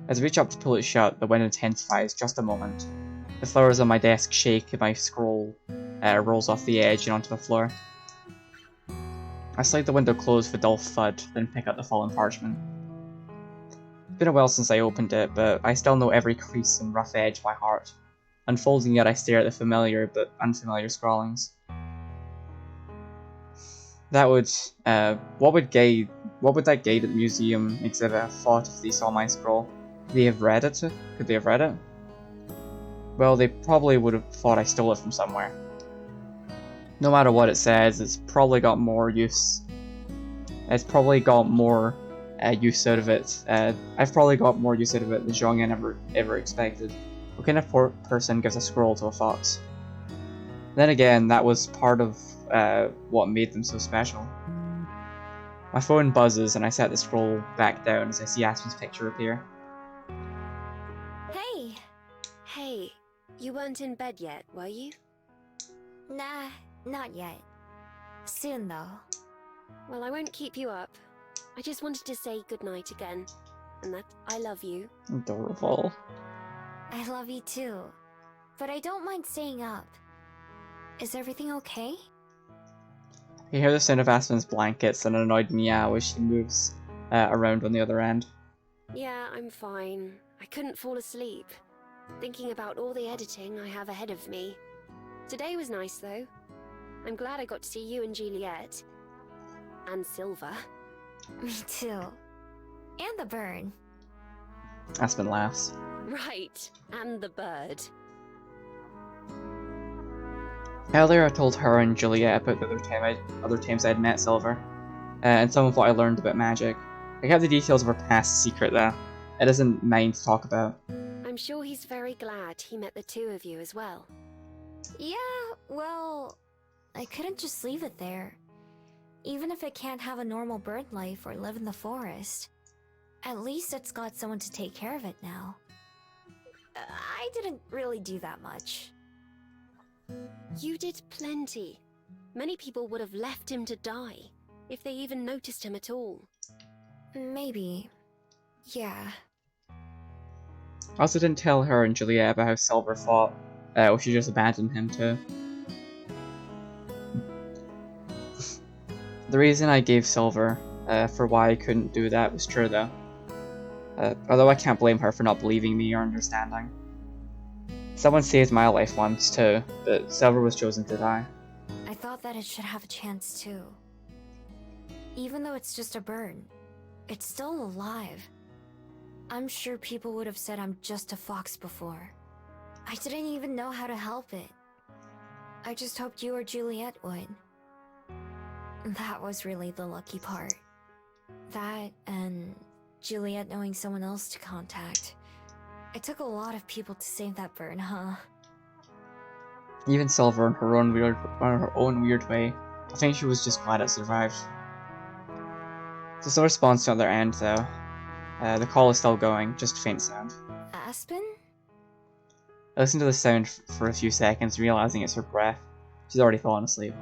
Speaker 1: As I reach up to pull it shut, the wind intensifies just a moment. The flowers on my desk shake and my scroll rolls off the edge and onto the floor. I slide the window closed with a dull thud, then pick up the fallen parchment. It's been a while since I opened it, but I still know every crease and rough edge by heart. Unfolding it, I stare at the familiar but unfamiliar scrawlings. What would that guide at the museum exhibit have thought if they saw my scroll? Could they have read it? Well, they probably would have thought I stole it from somewhere. No matter what it says, it's probably got more use. It's probably got more use out of it. I've probably got more use out of it than Zhongyan ever expected. What kind of poor person gives a scroll to a fox? Then again, that was part of what made them so special. My phone buzzes and I set the scroll back down as I see Aspen's picture appear.
Speaker 6: Hey!
Speaker 3: Hey, you weren't in bed yet, were you?
Speaker 6: Nah, not yet. Soon though.
Speaker 3: Well, I won't keep you up. I just wanted to say goodnight again. and that I love you.
Speaker 1: Adorable.
Speaker 6: I love you too. But I don't mind staying up. Is everything okay?
Speaker 1: You hear the sound of Aspen's blankets and an annoyed meow as she moves around on the other end.
Speaker 3: Yeah, I'm fine. I couldn't fall asleep, thinking about all the editing I have ahead of me. Today was nice, though. I'm glad I got to see you and Juliet. And Silver.
Speaker 6: Me too. And the bird.
Speaker 1: Aspen laughs.
Speaker 3: Right, and the bird.
Speaker 1: Earlier I told her and Juliet about the other times I'd met Silver, and some of what I learned about magic. I kept the details of her past secret though. It isn't mine to talk about.
Speaker 3: I'm sure he's very glad he met the two of you as well.
Speaker 6: Yeah, well, I couldn't just leave it there. Even if it can't have a normal bird life or live in the forest, at least it's got someone to take care of it now. I didn't really do that much.
Speaker 3: You did plenty. Many people would have left him to die, if they even noticed him at all.
Speaker 6: Maybe. Yeah.
Speaker 1: I also didn't tell her and Juliet about how Silver thought she just abandoned him too. The reason I gave Silver for why I couldn't do that was true though. Although I can't blame her for not believing me or understanding. Someone saved my life once too, but Silver was chosen to die.
Speaker 6: I thought that it should have a chance too. Even though it's just a bird, it's still alive. I'm sure people would have said I'm just a fox before. I didn't even know how to help it. I just hoped you or Juliet would. That was really the lucky part. That and Juliet knowing someone else to contact. It took a lot of people to save that bird, huh?
Speaker 1: Even Silver in her own weird way, I think she was just glad it survived. There's no response to the other end though. The call is still going, just a faint sound.
Speaker 6: Aspen?
Speaker 1: I listen to the sound for a few seconds, realizing it's her breath. She's already fallen asleep.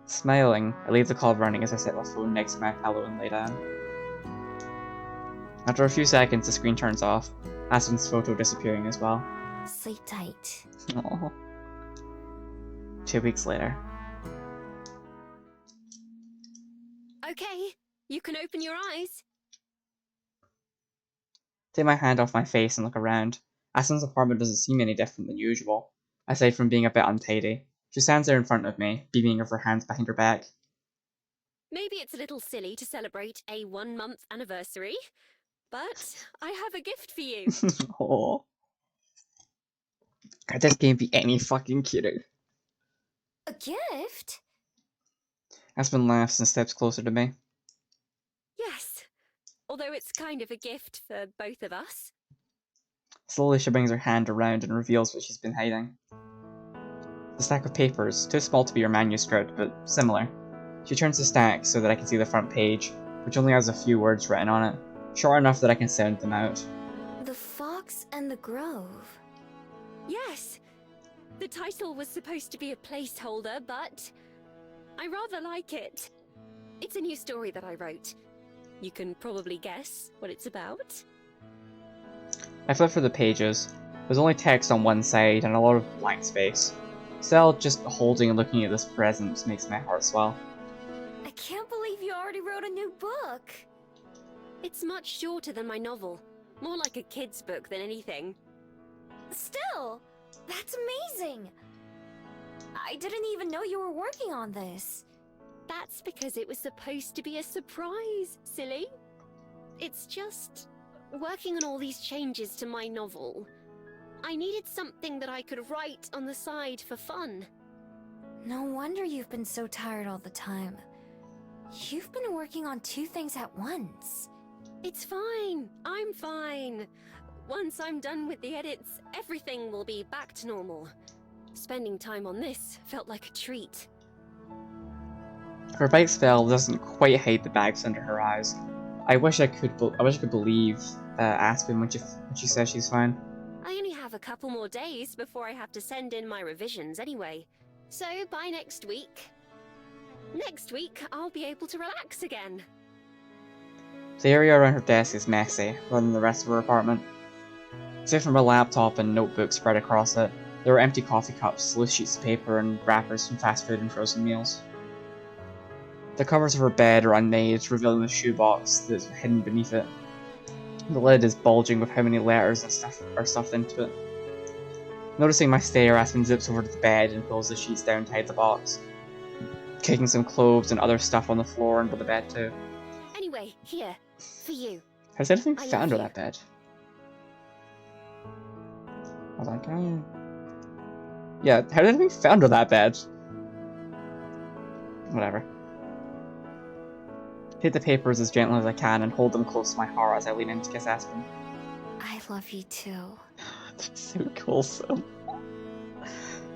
Speaker 1: Smiling, I leave the call running as I set my phone next to my pillow and lay down. After a few seconds, the screen turns off, Aspen's photo disappearing as well.
Speaker 6: Sleep tight.
Speaker 1: Aww. 2 weeks later.
Speaker 3: Okay, you can open your eyes.
Speaker 1: Take my hand off my face and look around. Aspen's apartment doesn't seem any different than usual, aside from being a bit untidy. She stands there in front of me, beaming with her hands behind her back.
Speaker 3: Maybe it's a little silly to celebrate a 1-month anniversary, but I have a gift for you.
Speaker 1: Aww. Could this game be any fucking cuter?
Speaker 6: A gift?
Speaker 1: Aspen laughs and steps closer to me.
Speaker 3: Yes, although it's kind of a gift for both of us.
Speaker 1: Slowly she brings her hand around and reveals what she's been hiding. The stack of papers, too small to be her manuscript, but similar. She turns the stack so that I can see the front page, which only has a few words written on it, short enough that I can sound them out.
Speaker 6: The Fox and the Grove.
Speaker 3: Yes, the title was supposed to be a placeholder, but I rather like it. It's a new story that I wrote. You can probably guess what it's about.
Speaker 1: I flip through the pages. There's only text on one side and a lot of blank space. Still, just holding and looking at this present makes my heart swell.
Speaker 6: I can't believe you already wrote a new book.
Speaker 3: It's much shorter than my novel. More like a kid's book than anything.
Speaker 6: Still, that's amazing. I didn't even know you were working on this.
Speaker 3: That's because it was supposed to be a surprise, silly. It's just working on all these changes to my novel. I needed something that I could write on the side for fun.
Speaker 6: No wonder you've been so tired all the time. You've been working on 2 things at once.
Speaker 3: It's fine. I'm fine. Once I'm done with the edits, everything will be back to normal. Spending time on this felt like a treat.
Speaker 1: Her bite spell doesn't quite hide the bags under her eyes. I wish I could believe Aspen when she says she's fine.
Speaker 3: I only have a couple more days before I have to send in my revisions anyway. So by next week, I'll be able to relax again.
Speaker 1: The area around her desk is messy, rather than the rest of her apartment. Aside from her laptop and notebooks spread across it, there are empty coffee cups, loose sheets of paper, and wrappers from fast food and frozen meals. The covers of her bed are unmade, revealing the shoebox that's hidden beneath it. The lid is bulging with how many letters and stuff are stuffed into it. Noticing my stare, Aspen zips over to the bed and pulls the sheets down to hide the box, kicking some clothes and other stuff on the floor under the bed too.
Speaker 3: Anyway, here, for you.
Speaker 1: Has anything
Speaker 3: I
Speaker 1: found
Speaker 3: love
Speaker 1: under
Speaker 3: you.
Speaker 1: that bed? I was like, oh. Yeah, how did anything found under that bed? Whatever. Hit the papers as gently as I can and hold them close to my heart as I lean in to kiss Aspen.
Speaker 6: I love you too.
Speaker 1: That's so wholesome.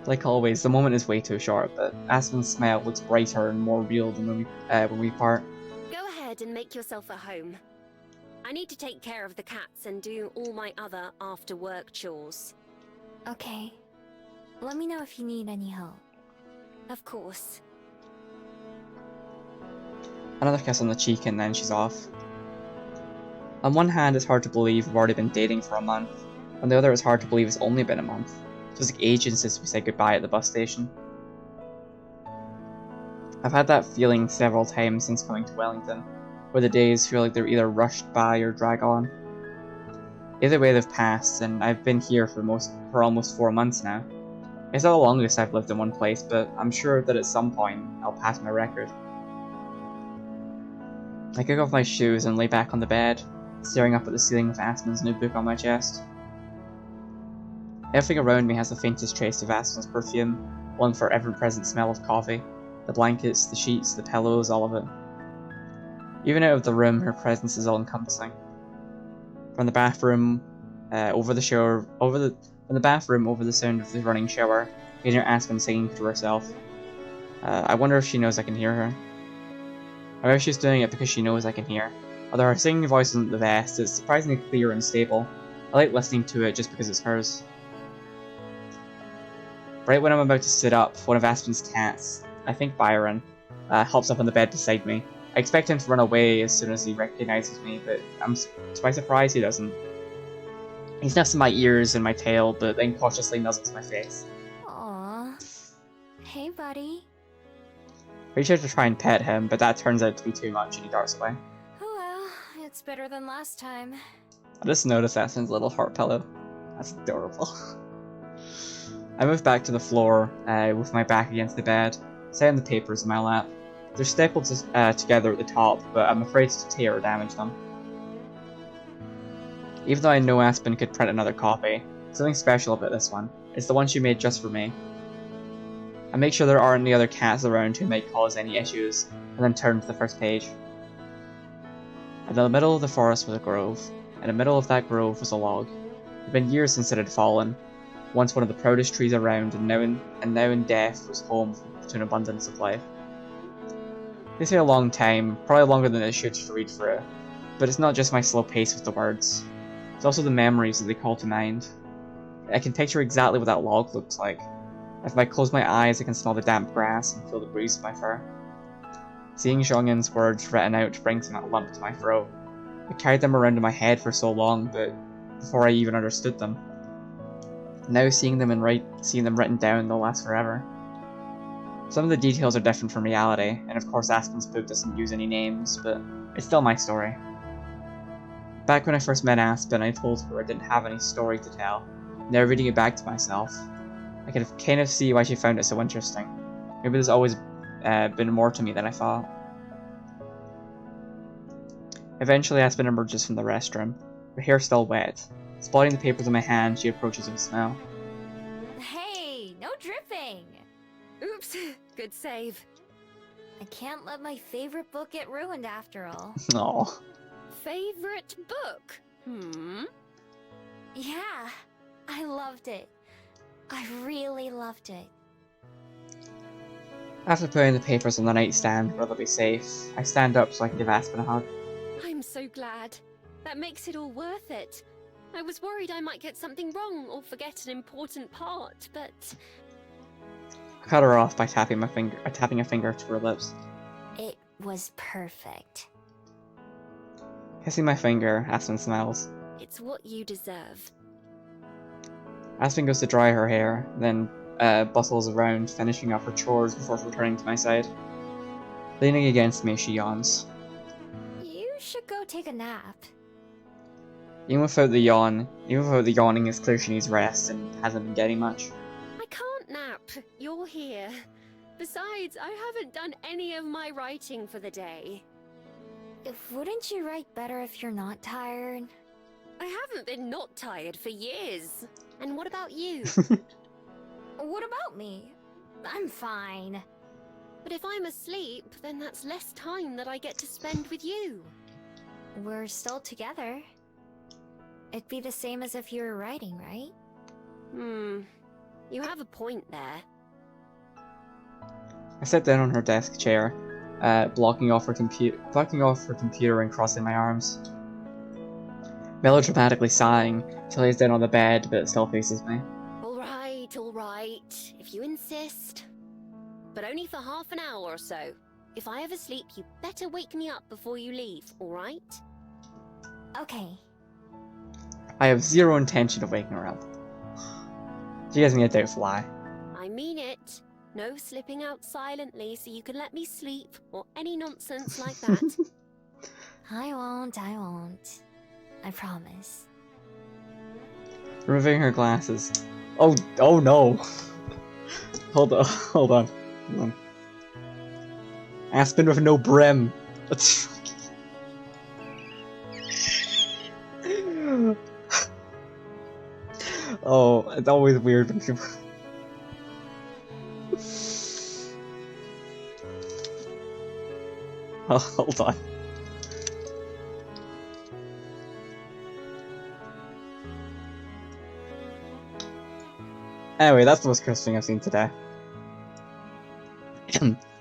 Speaker 1: Like always, the moment is way too short, but Aspen's smile looks brighter and more real than when we part.
Speaker 3: Go ahead and make yourself at home. I need to take care of the cats and do all my other after-work chores.
Speaker 6: Okay. Let me know if you need any help.
Speaker 3: Of course.
Speaker 1: Another kiss on the cheek and then she's off. On one hand, it's hard to believe we've already been dating for a month. On the other, it's hard to believe it's only been a month. It feels like ages since we said goodbye at the bus station. I've had that feeling several times since coming to Wellington, where the days feel like they're either rushed by or drag on. Either way, they've passed, and I've been here for almost 4 months now. It's not the longest I've lived in one place, but I'm sure that at some point I'll pass my record. I kick off my shoes and lay back on the bed, staring up at the ceiling with Aspen's notebook on my chest. Everything around me has the faintest trace of Aspen's perfume, one for ever-present smell of coffee. The blankets, the sheets, the pillows, all of it. Even out of the room, her presence is all-encompassing. From the bathroom, over the sound of the running shower, I can hear Aspen singing to herself. I wonder if she knows I can hear her. Or if she's doing it because she knows I can hear. Although her singing voice isn't the best, it's surprisingly clear and stable. I like listening to it just because it's hers. Right when I'm about to sit up, one of Aspen's cats, I think Byron, hops up on the bed beside me. I expect him to run away as soon as he recognizes me, but to my surprise he doesn't. He sniffs at my ears and my tail, but then cautiously nuzzles my face.
Speaker 6: Aww. Hey, buddy.
Speaker 1: I reach out to try and pet him, but that turns out to be too much and he darts away.
Speaker 6: Oh well, it's better than last time.
Speaker 1: I just noticed Aspen's little heart pillow. That's adorable. I move back to the floor with my back against the bed, setting the papers in my lap. They're stapled together at the top, but I'm afraid to tear or damage them. Even though I know Aspen could print another copy, something special about this one. It's the one she made just for me. I make sure there aren't any other cats around who might cause any issues, and then turn to the first page. In the middle of the forest was a grove. In the middle of that grove was a log. It had been years since it had fallen. Once one of the proudest trees around, and now in death was home to an abundance of life. They say a long time, probably longer than it should to read through, but it's not just my slow pace with the words. It's also the memories that they call to mind. I can picture exactly what that log looks like. If I close my eyes, I can smell the damp grass and feel the breeze of my fur. Seeing Zhongyun's words written out brings a lump to my throat. I carried them around in my head for so long, but before I even understood them. Now seeing them written down, they'll last forever. Some of the details are different from reality, and of course Aspen's book doesn't use any names, but it's still my story. Back when I first met Aspen, I told her I didn't have any story to tell. Now reading it back to myself, I can kind of see why she found it so interesting. Maybe there's always been more to me than I thought. Eventually Aspen emerges from the restroom, her hair still wet. Spotting the papers in my hand, she approaches with a smile.
Speaker 6: Hey, no dripping!
Speaker 3: Oops, good save.
Speaker 6: I can't let my favorite book get ruined after all.
Speaker 1: Aww.
Speaker 3: Favorite book?
Speaker 6: Yeah, I loved it. I really loved it.
Speaker 1: After putting the papers on the nightstand where they'll be safe, I stand up so I can give Aspen a hug.
Speaker 3: I'm so glad. That makes it all worth it. I was worried I might get something wrong or forget an important part, but...
Speaker 1: I cut her off by tapping a finger to her lips.
Speaker 6: It was perfect.
Speaker 1: Kissing my finger, Aspen smiles.
Speaker 3: It's what you deserve.
Speaker 1: Aspen goes to dry her hair, then bustles around, finishing up her chores before returning to my side. Leaning against me, she yawns.
Speaker 6: You should go take a nap.
Speaker 1: Even without the yawning, it's clear she needs rest and hasn't been getting much.
Speaker 3: I can't nap. You're here. Besides, I haven't done any of my writing for the day.
Speaker 6: Wouldn't you write better if you're not tired?
Speaker 3: I haven't been not tired for years. And what about you?
Speaker 6: What about me? I'm fine.
Speaker 3: But if I'm asleep, then that's less time that I get to spend with you.
Speaker 6: We're still together. It'd be the same as if you were writing, right?
Speaker 3: You have a point there.
Speaker 1: I sit down on her desk chair, blocking off her computer and crossing my arms. Melodramatically sighing, she lays down on the bed but still faces me.
Speaker 3: All right, if you insist. But only for half an hour or so. If I ever sleep, you better wake me up before you leave, alright?
Speaker 6: Okay.
Speaker 1: I have zero intention of waking her up. She gives me a doubtful eye.
Speaker 3: I mean it. No slipping out silently so you can let me sleep, or any nonsense like that.
Speaker 6: I won't. I promise.
Speaker 1: Removing her glasses. Oh no! Hold on. Aspen with no brim. Oh, it's always weird when people... Oh, hold on. Anyway, that's the most cursed thing I've seen today.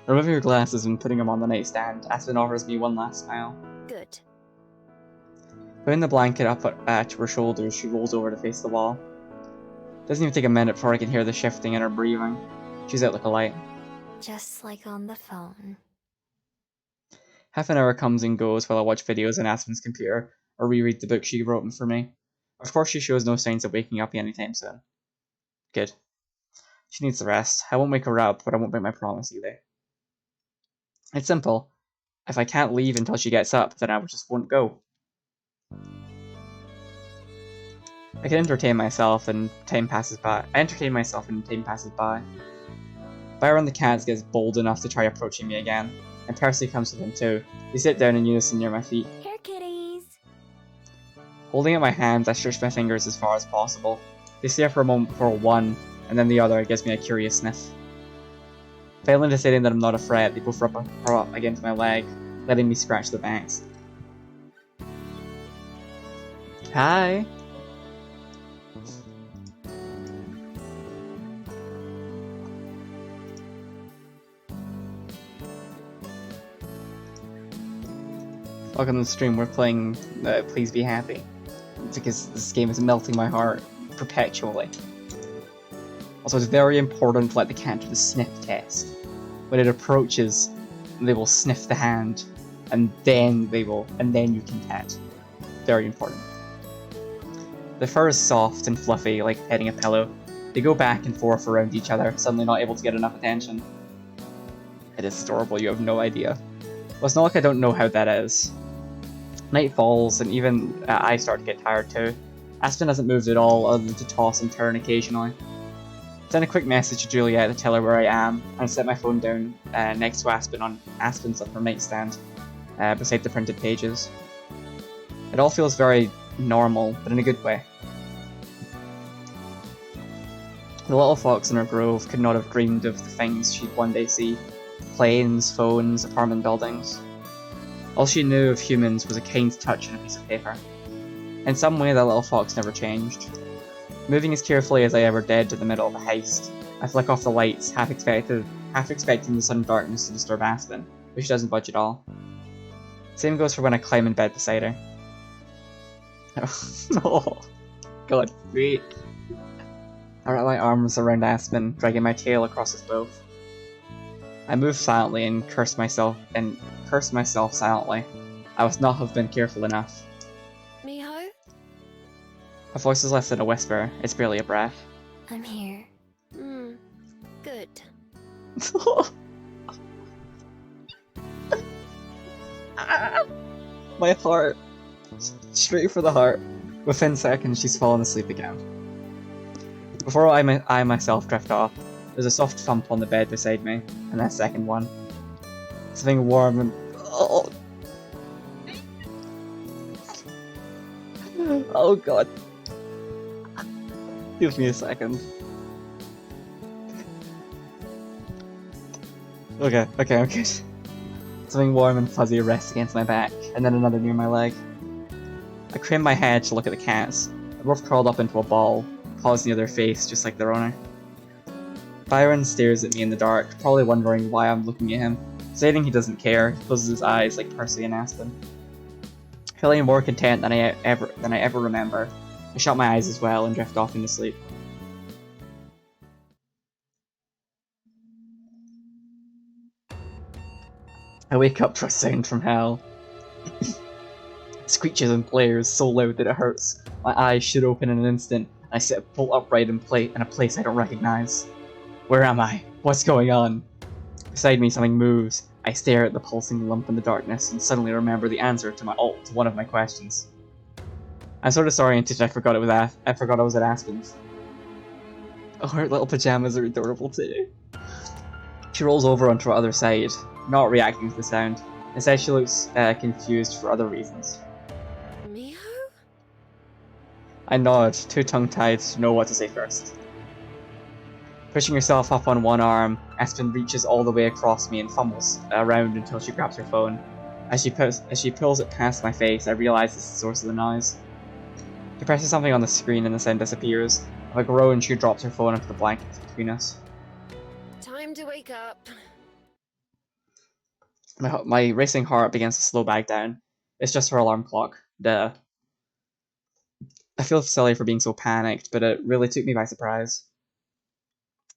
Speaker 1: Removing her glasses and putting them on the nightstand, Aspen offers me one last smile.
Speaker 3: Good.
Speaker 1: Putting the blanket up to her shoulders, she rolls over to face the wall. Doesn't even take a minute before I can hear the shifting in her breathing. She's out like a light.
Speaker 6: Just like on the phone.
Speaker 1: Half an hour comes and goes while I watch videos on Aspen's computer or reread the book she wrote for me. Of course, she shows no signs of waking up anytime soon. Good. She needs the rest. I won't wake her up, but I won't break my promise either. It's simple. If I can't leave until she gets up, then I just won't go. I can entertain myself and time passes by. Byron the cat gets bold enough to try approaching me again, and Percy comes with him too. We sit down in unison near my feet.
Speaker 6: Here, kitties!
Speaker 1: Holding out my hands, I stretch my fingers as far as possible. They stare for a moment before one, and then the other gives me a curious sniff. Failing deciding that I'm not afraid, they both rub up against my leg, letting me scratch their backs. Hi! Welcome to the stream, we're playing Please Be Happy. It's because this game is melting my heart perpetually. Also, it's very important to let the cat do the sniff test. When it approaches, they will sniff the hand, and then you can pet. Very important. The fur is soft and fluffy, like petting a pillow. They go back and forth around each other, suddenly not able to get enough attention. It is adorable, you have no idea. Well, it's not like I don't know how that is. Night falls, and even I start to get tired too. Aspen hasn't moved at all, other than to toss and turn occasionally. Send a quick message to Juliet to tell her where I am, and set my phone down next to Aspen on Aspen's upper nightstand, beside the printed pages. It all feels very normal, but in a good way. The little fox in her grove could not have dreamed of the things she'd one day see. Planes, phones, apartment buildings. All she knew of humans was a kind touch and a piece of paper. In some way, that little fox never changed. Moving as carefully as I ever did to the middle of a heist, I flick off the lights, half expecting the sudden darkness to disturb Aspen, but she doesn't budge at all. Same goes for when I climb in bed beside her. Oh, God, sweet. I wrap my arms around Aspen, dragging my tail across us both. I move silently and curse myself silently. I must not have been careful enough.
Speaker 3: Miho?
Speaker 1: Her voice is less than a whisper, it's barely a breath.
Speaker 6: I'm here.
Speaker 3: Hmm. Good.
Speaker 1: My heart. Straight for the heart. Within seconds, she's fallen asleep again. Before I myself drift off, there's a soft thump on the bed beside me, and a second one. Something warm and... Oh, oh god. Give me a second. Okay, I'm good. Something warm and fuzzy rests against my back, and then another near my leg. I crane my head to look at the cats. They're both curled up into a ball, paws near their face, just like their owner. Byron stares at me in the dark, probably wondering why I'm looking at him. Stating he doesn't care, he closes his eyes like Percy and Aspen. Feeling more content than I ever remember, I shut my eyes as well and drift off into sleep. I wake up to a sound from hell. It screeches and blares so loud that it hurts. My eyes should open in an instant, and I sit bolt upright in a place I don't recognize. Where am I? What's going on? Beside me something moves. I stare at the pulsing lump in the darkness and suddenly remember the answer to one of my questions. I'm sort of disoriented I forgot I was at Aspen's. Oh, her little pajamas are adorable too. She rolls over onto her other side, not reacting to the sound. Instead she looks confused for other reasons.
Speaker 3: Miho?
Speaker 1: I nod, too tongue-tied to know what to say first. Pushing herself up on one arm, Aspen reaches all the way across me and fumbles around until she grabs her phone. As she pulls it past my face, I realize it's the source of the noise. She presses something on the screen and the sound disappears. With a groan, she drops her phone into the blankets between us.
Speaker 3: Time to wake up.
Speaker 1: My racing heart begins to slow back down. It's just her alarm clock. Duh. I feel silly for being so panicked, but it really took me by surprise.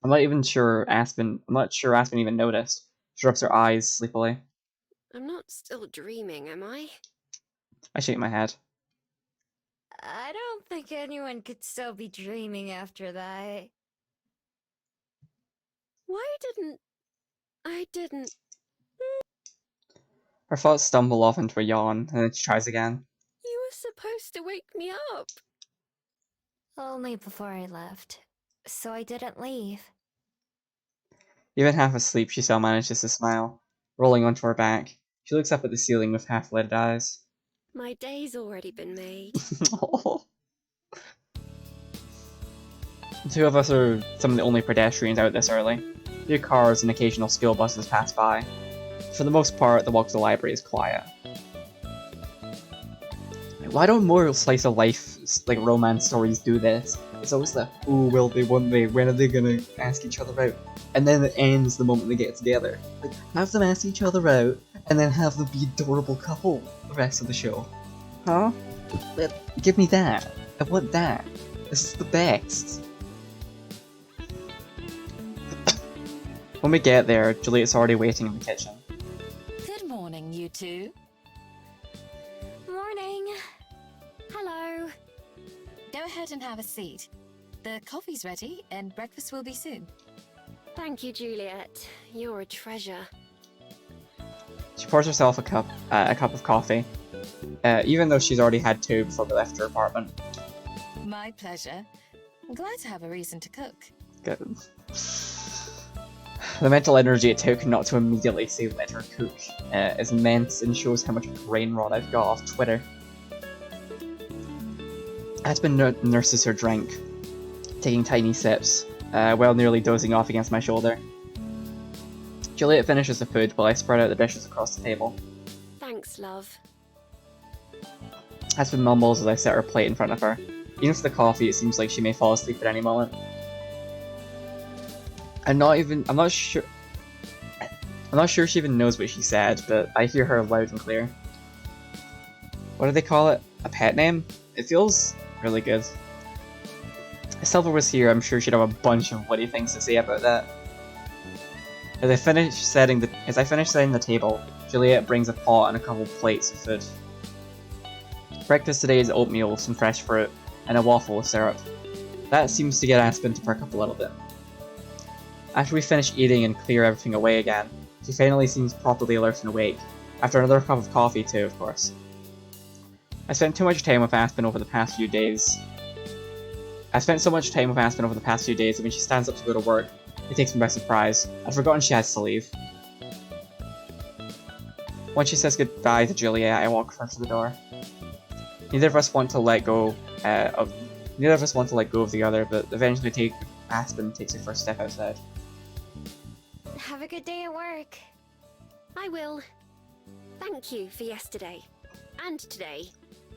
Speaker 1: I'm not sure Aspen even noticed. She rubs her eyes sleepily.
Speaker 3: I'm not still dreaming, am I?
Speaker 1: I shake my head.
Speaker 6: I don't think anyone could still be dreaming after that.
Speaker 3: Why didn't... I didn't...
Speaker 1: Her thoughts stumble off into a yawn, and then she tries again.
Speaker 3: You were supposed to wake me up.
Speaker 6: Only before I left, so I didn't leave.
Speaker 1: Even half asleep, she still manages to smile. Rolling onto her back, she looks up at the ceiling with half-lidded eyes.
Speaker 3: My day's already been made.
Speaker 1: The two of us are some of the only pedestrians out this early. A few cars and occasional school buses pass by. For the most part, the walk to the library is quiet. Why don't more slice of life, like romance stories, do this? It's always the, oh, will they, won't they, when are they gonna ask each other out? And then it ends the moment they get together. Like, have them ask each other out, and then have them be adorable couple the rest of the show. Huh? Give me that. I want that. This is the best. When we get there, Juliet's already waiting in the kitchen.
Speaker 7: Good morning, you two.
Speaker 6: Morning.
Speaker 5: Hello.
Speaker 7: Go ahead and have a seat. The coffee's ready, and breakfast will be soon.
Speaker 3: Thank you, Juliet. You're a treasure.
Speaker 1: She pours herself a cup of coffee, even though she's already had two before we left her apartment.
Speaker 7: My pleasure. I'm glad to have a reason to cook.
Speaker 1: Good. The mental energy it took not to immediately say let her cook is immense and shows how much brain rot I've got off Twitter. Aspen nurses her drink, taking tiny sips, while nearly dozing off against my shoulder. Juliet finishes the food while I spread out the dishes across the table.
Speaker 3: Thanks, love.
Speaker 1: Aspen mumbles as I set her plate in front of her. Even for the coffee, it seems like she may fall asleep at any moment. I'm not sure she even knows what she said, but I hear her loud and clear. What do they call it? A pet name? It feels really good. If Silver was here, I'm sure she'd have a bunch of witty things to say about that. As I finish setting the table, Juliet brings a pot and a couple plates of food. Breakfast today is oatmeal with some fresh fruit and a waffle with syrup. That seems to get Aspen to perk up a little bit. After we finish eating and clear everything away again, she finally seems properly alert and awake, after another cup of coffee too, of course. I spent so much time with Aspen over the past few days that when she stands up to go to work, it takes me by surprise. I'd forgotten she has to leave. Once she says goodbye to Juliet, I walk her to the door. Neither of us want to let go of the other, but eventually Aspen takes her first step outside.
Speaker 6: Have a good day at work.
Speaker 3: I will. Thank you for yesterday. And today.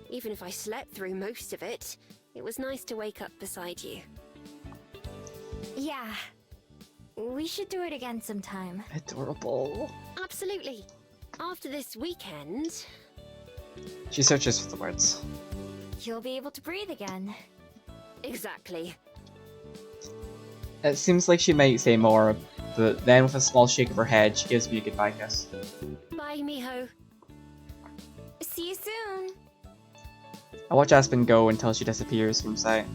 Speaker 3: Even if I slept through most of it, it was nice to wake up beside you.
Speaker 6: Yeah. We should do it again sometime.
Speaker 1: Adorable.
Speaker 3: Absolutely. After this weekend...
Speaker 1: She searches for the words.
Speaker 6: You'll be able to breathe again.
Speaker 3: Exactly.
Speaker 1: It seems like she might say more, but then with a small shake of her head, she gives me a goodbye kiss.
Speaker 3: Bye, Miho.
Speaker 6: See you soon.
Speaker 1: I watch Aspen go until she disappears from sight.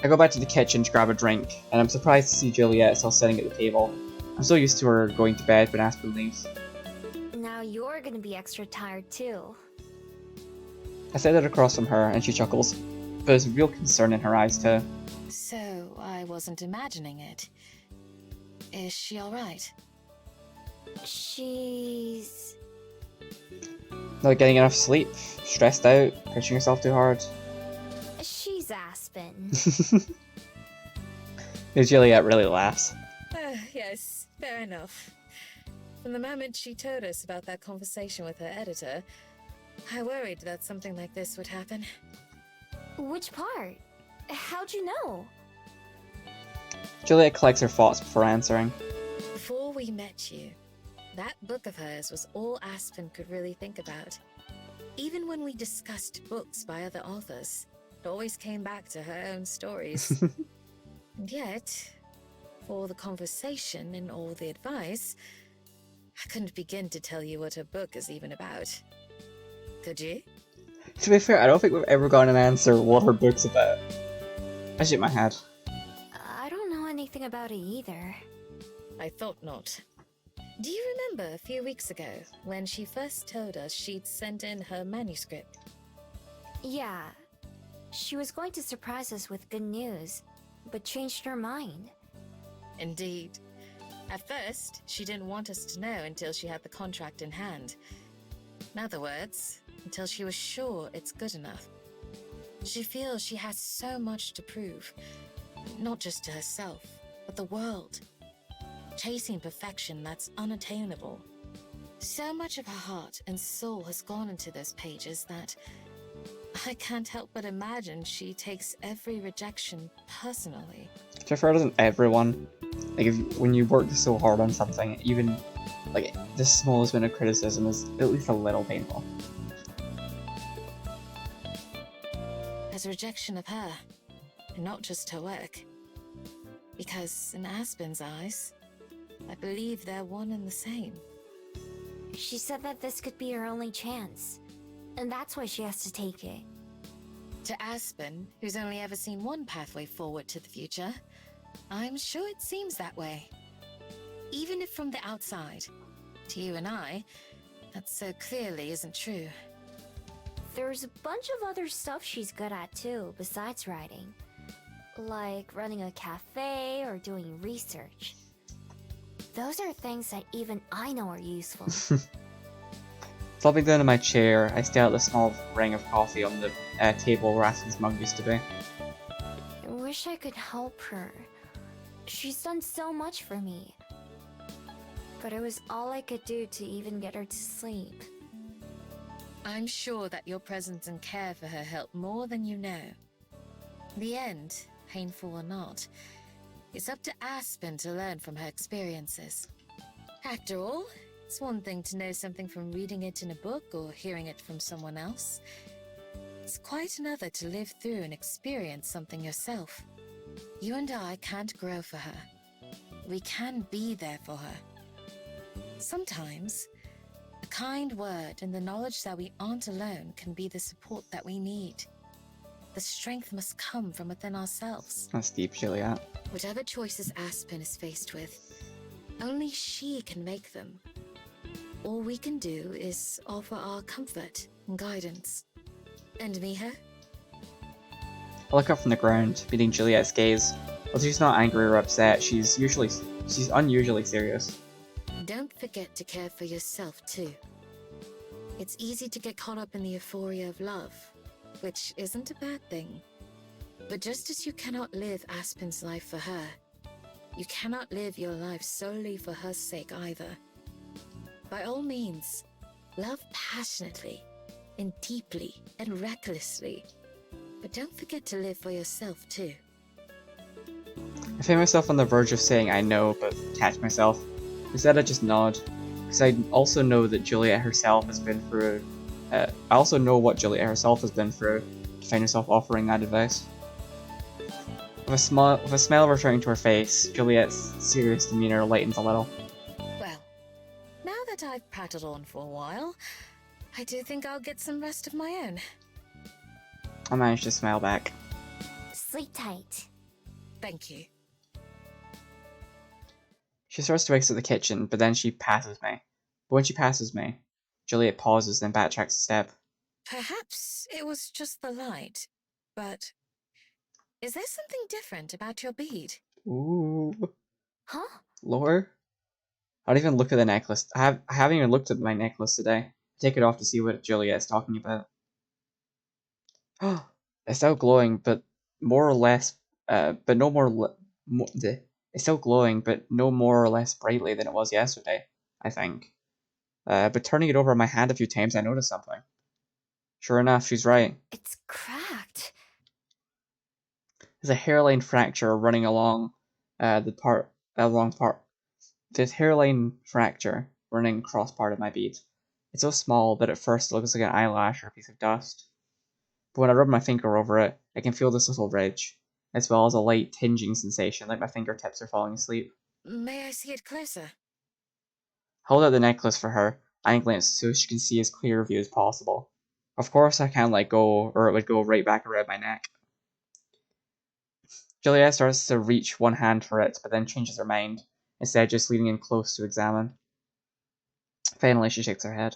Speaker 1: I go back to the kitchen to grab a drink, and I'm surprised to see Juliet still sitting at the table. I'm so used to her going to bed when Aspen leaves.
Speaker 6: Now you're gonna be extra tired too.
Speaker 1: I sit across from her, and she chuckles, but there's real concern in her eyes too.
Speaker 7: So, I wasn't imagining it. Is she alright?
Speaker 6: She's...
Speaker 1: Not getting enough sleep, stressed out, pushing herself too hard.
Speaker 6: She's Aspen.
Speaker 1: Juliet really laughs.
Speaker 7: Yes, fair enough. From the moment she told us about that conversation with her editor, I worried that something like this would happen.
Speaker 6: Which part? How'd you know?
Speaker 1: Juliet collects her thoughts before answering.
Speaker 7: Before we met you, that book of hers was all Aspen could really think about. Even when we discussed books by other authors, it always came back to her own stories. And yet, for all the conversation and all the advice, I couldn't begin to tell you what her book is even about. Could you?
Speaker 1: To be fair, I don't think we've ever gotten an answer what her book's about. I shake my head.
Speaker 6: I don't know anything about it either.
Speaker 7: I thought not. Do you remember a few weeks ago when she first told us she'd sent in her manuscript?
Speaker 6: Yeah. She was going to surprise us with good news, but changed her mind.
Speaker 7: Indeed. At first, she didn't want us to know until she had the contract in hand. In other words, until she was sure it's good enough. She feels she has so much to prove, not just to herself, but the world. Chasing perfection that's unattainable. So much of her heart and soul has gone into those pages that I can't help but imagine she takes every rejection personally.
Speaker 1: To be fair, doesn't everyone? Like, when you work so hard on something, even like the smallest bit of criticism is at least a little painful.
Speaker 7: As rejection of her, and not just her work. Because in Aspen's eyes, I believe they're one and the same.
Speaker 6: She said that this could be her only chance, and that's why she has to take it.
Speaker 7: To Aspen, who's only ever seen one pathway forward to the future, I'm sure it seems that way. Even if from the outside, to you and I, that so clearly isn't true.
Speaker 6: There's a bunch of other stuff she's good at too, besides writing. Like running a cafe or doing research. Those are things that even I know are useful.
Speaker 1: Flopping down in my chair, I stare at the small ring of coffee on the table where Aspen's mug used to be.
Speaker 6: I wish I could help her. She's done so much for me. But it was all I could do to even get her to sleep.
Speaker 7: I'm sure that your presence and care for her help more than you know. In the end, painful or not, it's up to Aspen to learn from her experiences. After all, it's one thing to know something from reading it in a book or hearing it from someone else. It's quite another to live through and experience something yourself. You and I can't grow for her. we can be there for her. Sometimes, a kind word and the knowledge that we aren't alone can be the support that we need. The strength must come from within ourselves.
Speaker 1: That's deep, Juliet.
Speaker 7: Whatever choices Aspen is faced with, only she can make them. All we can do is offer our comfort and guidance. And Miha?
Speaker 1: I look up from the ground, meeting Juliet's gaze. Although she's not angry or upset, she's unusually serious.
Speaker 7: Don't forget to care for yourself too. It's easy to get caught up in the euphoria of love, which isn't a bad thing. But just as you cannot live Aspen's life for her, you cannot live your life solely for her sake either. By all means, love passionately, and deeply, and recklessly. But don't forget to live for yourself too.
Speaker 1: I find myself on the verge of saying I know, but catch myself. Instead, I just nod, because I also know that Juliet herself has been through. I also know what Juliet herself has been through to find herself offering that advice. With a smile returning to her face, Juliet's serious demeanor lightens a little.
Speaker 7: Well, now that I've prattled on for a while, I do think I'll get some rest of my own.
Speaker 1: I managed to smile back.
Speaker 4: Sleep tight.
Speaker 7: Thank you.
Speaker 1: She starts to exit the kitchen, but then she passes me. But when she passes me, Juliet pauses, then backtracks a step.
Speaker 7: Perhaps it was just the light, but is there something different about your bead?
Speaker 1: Ooh.
Speaker 4: Huh?
Speaker 1: Lore? I don't even look at the necklace. I haven't even looked at my necklace today. I take it off to see what Juliet's talking about. It's still glowing, but more or less, but no more. It's still glowing, but no more or less brightly than it was yesterday, I think. But turning it over in my hand a few times, I noticed something. Sure enough, she's right.
Speaker 6: It's cracked.
Speaker 1: There's a hairline fracture running along There's hairline fracture running across part of my bead. It's so small that at first it looks like an eyelash or a piece of dust. But when I rub my finger over it, I can feel this little ridge, as well as a light tinging sensation like my fingertips are falling asleep.
Speaker 7: May I see it closer?
Speaker 1: Hold out the necklace for her, angling it so she can see as clear a view as possible. Of course I can't let go, or it would go right back around my neck. Juliet starts to reach one hand for it, but then changes her mind, instead just leaning in close to examine. Finally, she shakes her head.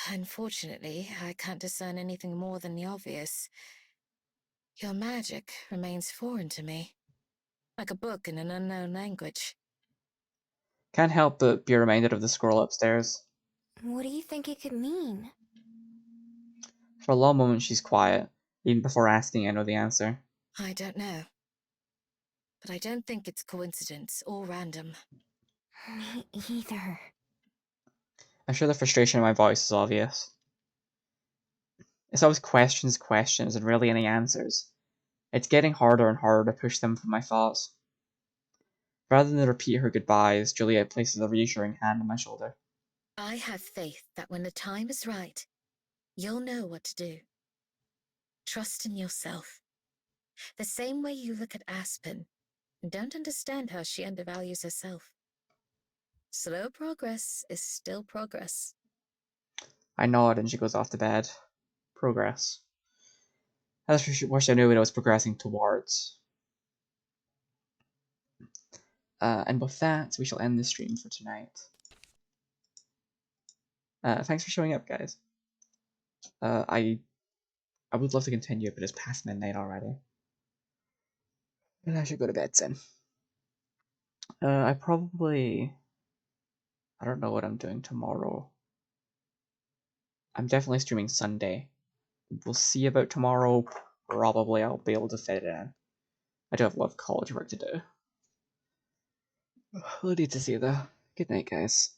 Speaker 7: Unfortunately, I can't discern anything more than the obvious. Your magic remains foreign to me, like a book in an unknown language.
Speaker 1: Can't help but be reminded of the scroll upstairs.
Speaker 6: What do you think it could mean?
Speaker 1: For a long moment, she's quiet, even before asking I know the answer.
Speaker 7: I don't know. But I don't think it's coincidence or random.
Speaker 6: Me either.
Speaker 1: I'm sure the frustration in my voice is obvious. It's always questions, and rarely any answers. It's getting harder and harder to push them from my thoughts. Rather than repeat her goodbyes, Juliet places a reassuring hand on my shoulder.
Speaker 7: I have faith that when the time is right, you'll know what to do. Trust in yourself. The same way you look at Aspen and don't understand how she undervalues herself. Slow progress is still progress.
Speaker 1: I nod and she goes off to bed. Progress. I just wish I knew what I was progressing towards. And with that, we shall end the stream for tonight. Thanks for showing up, guys. I would love to continue, but it's past midnight already. And I should go to bed soon. I don't know what I'm doing tomorrow. I'm definitely streaming Sunday. We'll see about tomorrow. Probably I'll be able to fit it in. I do have a lot of college work to do. We'll need to see though. Good night, guys.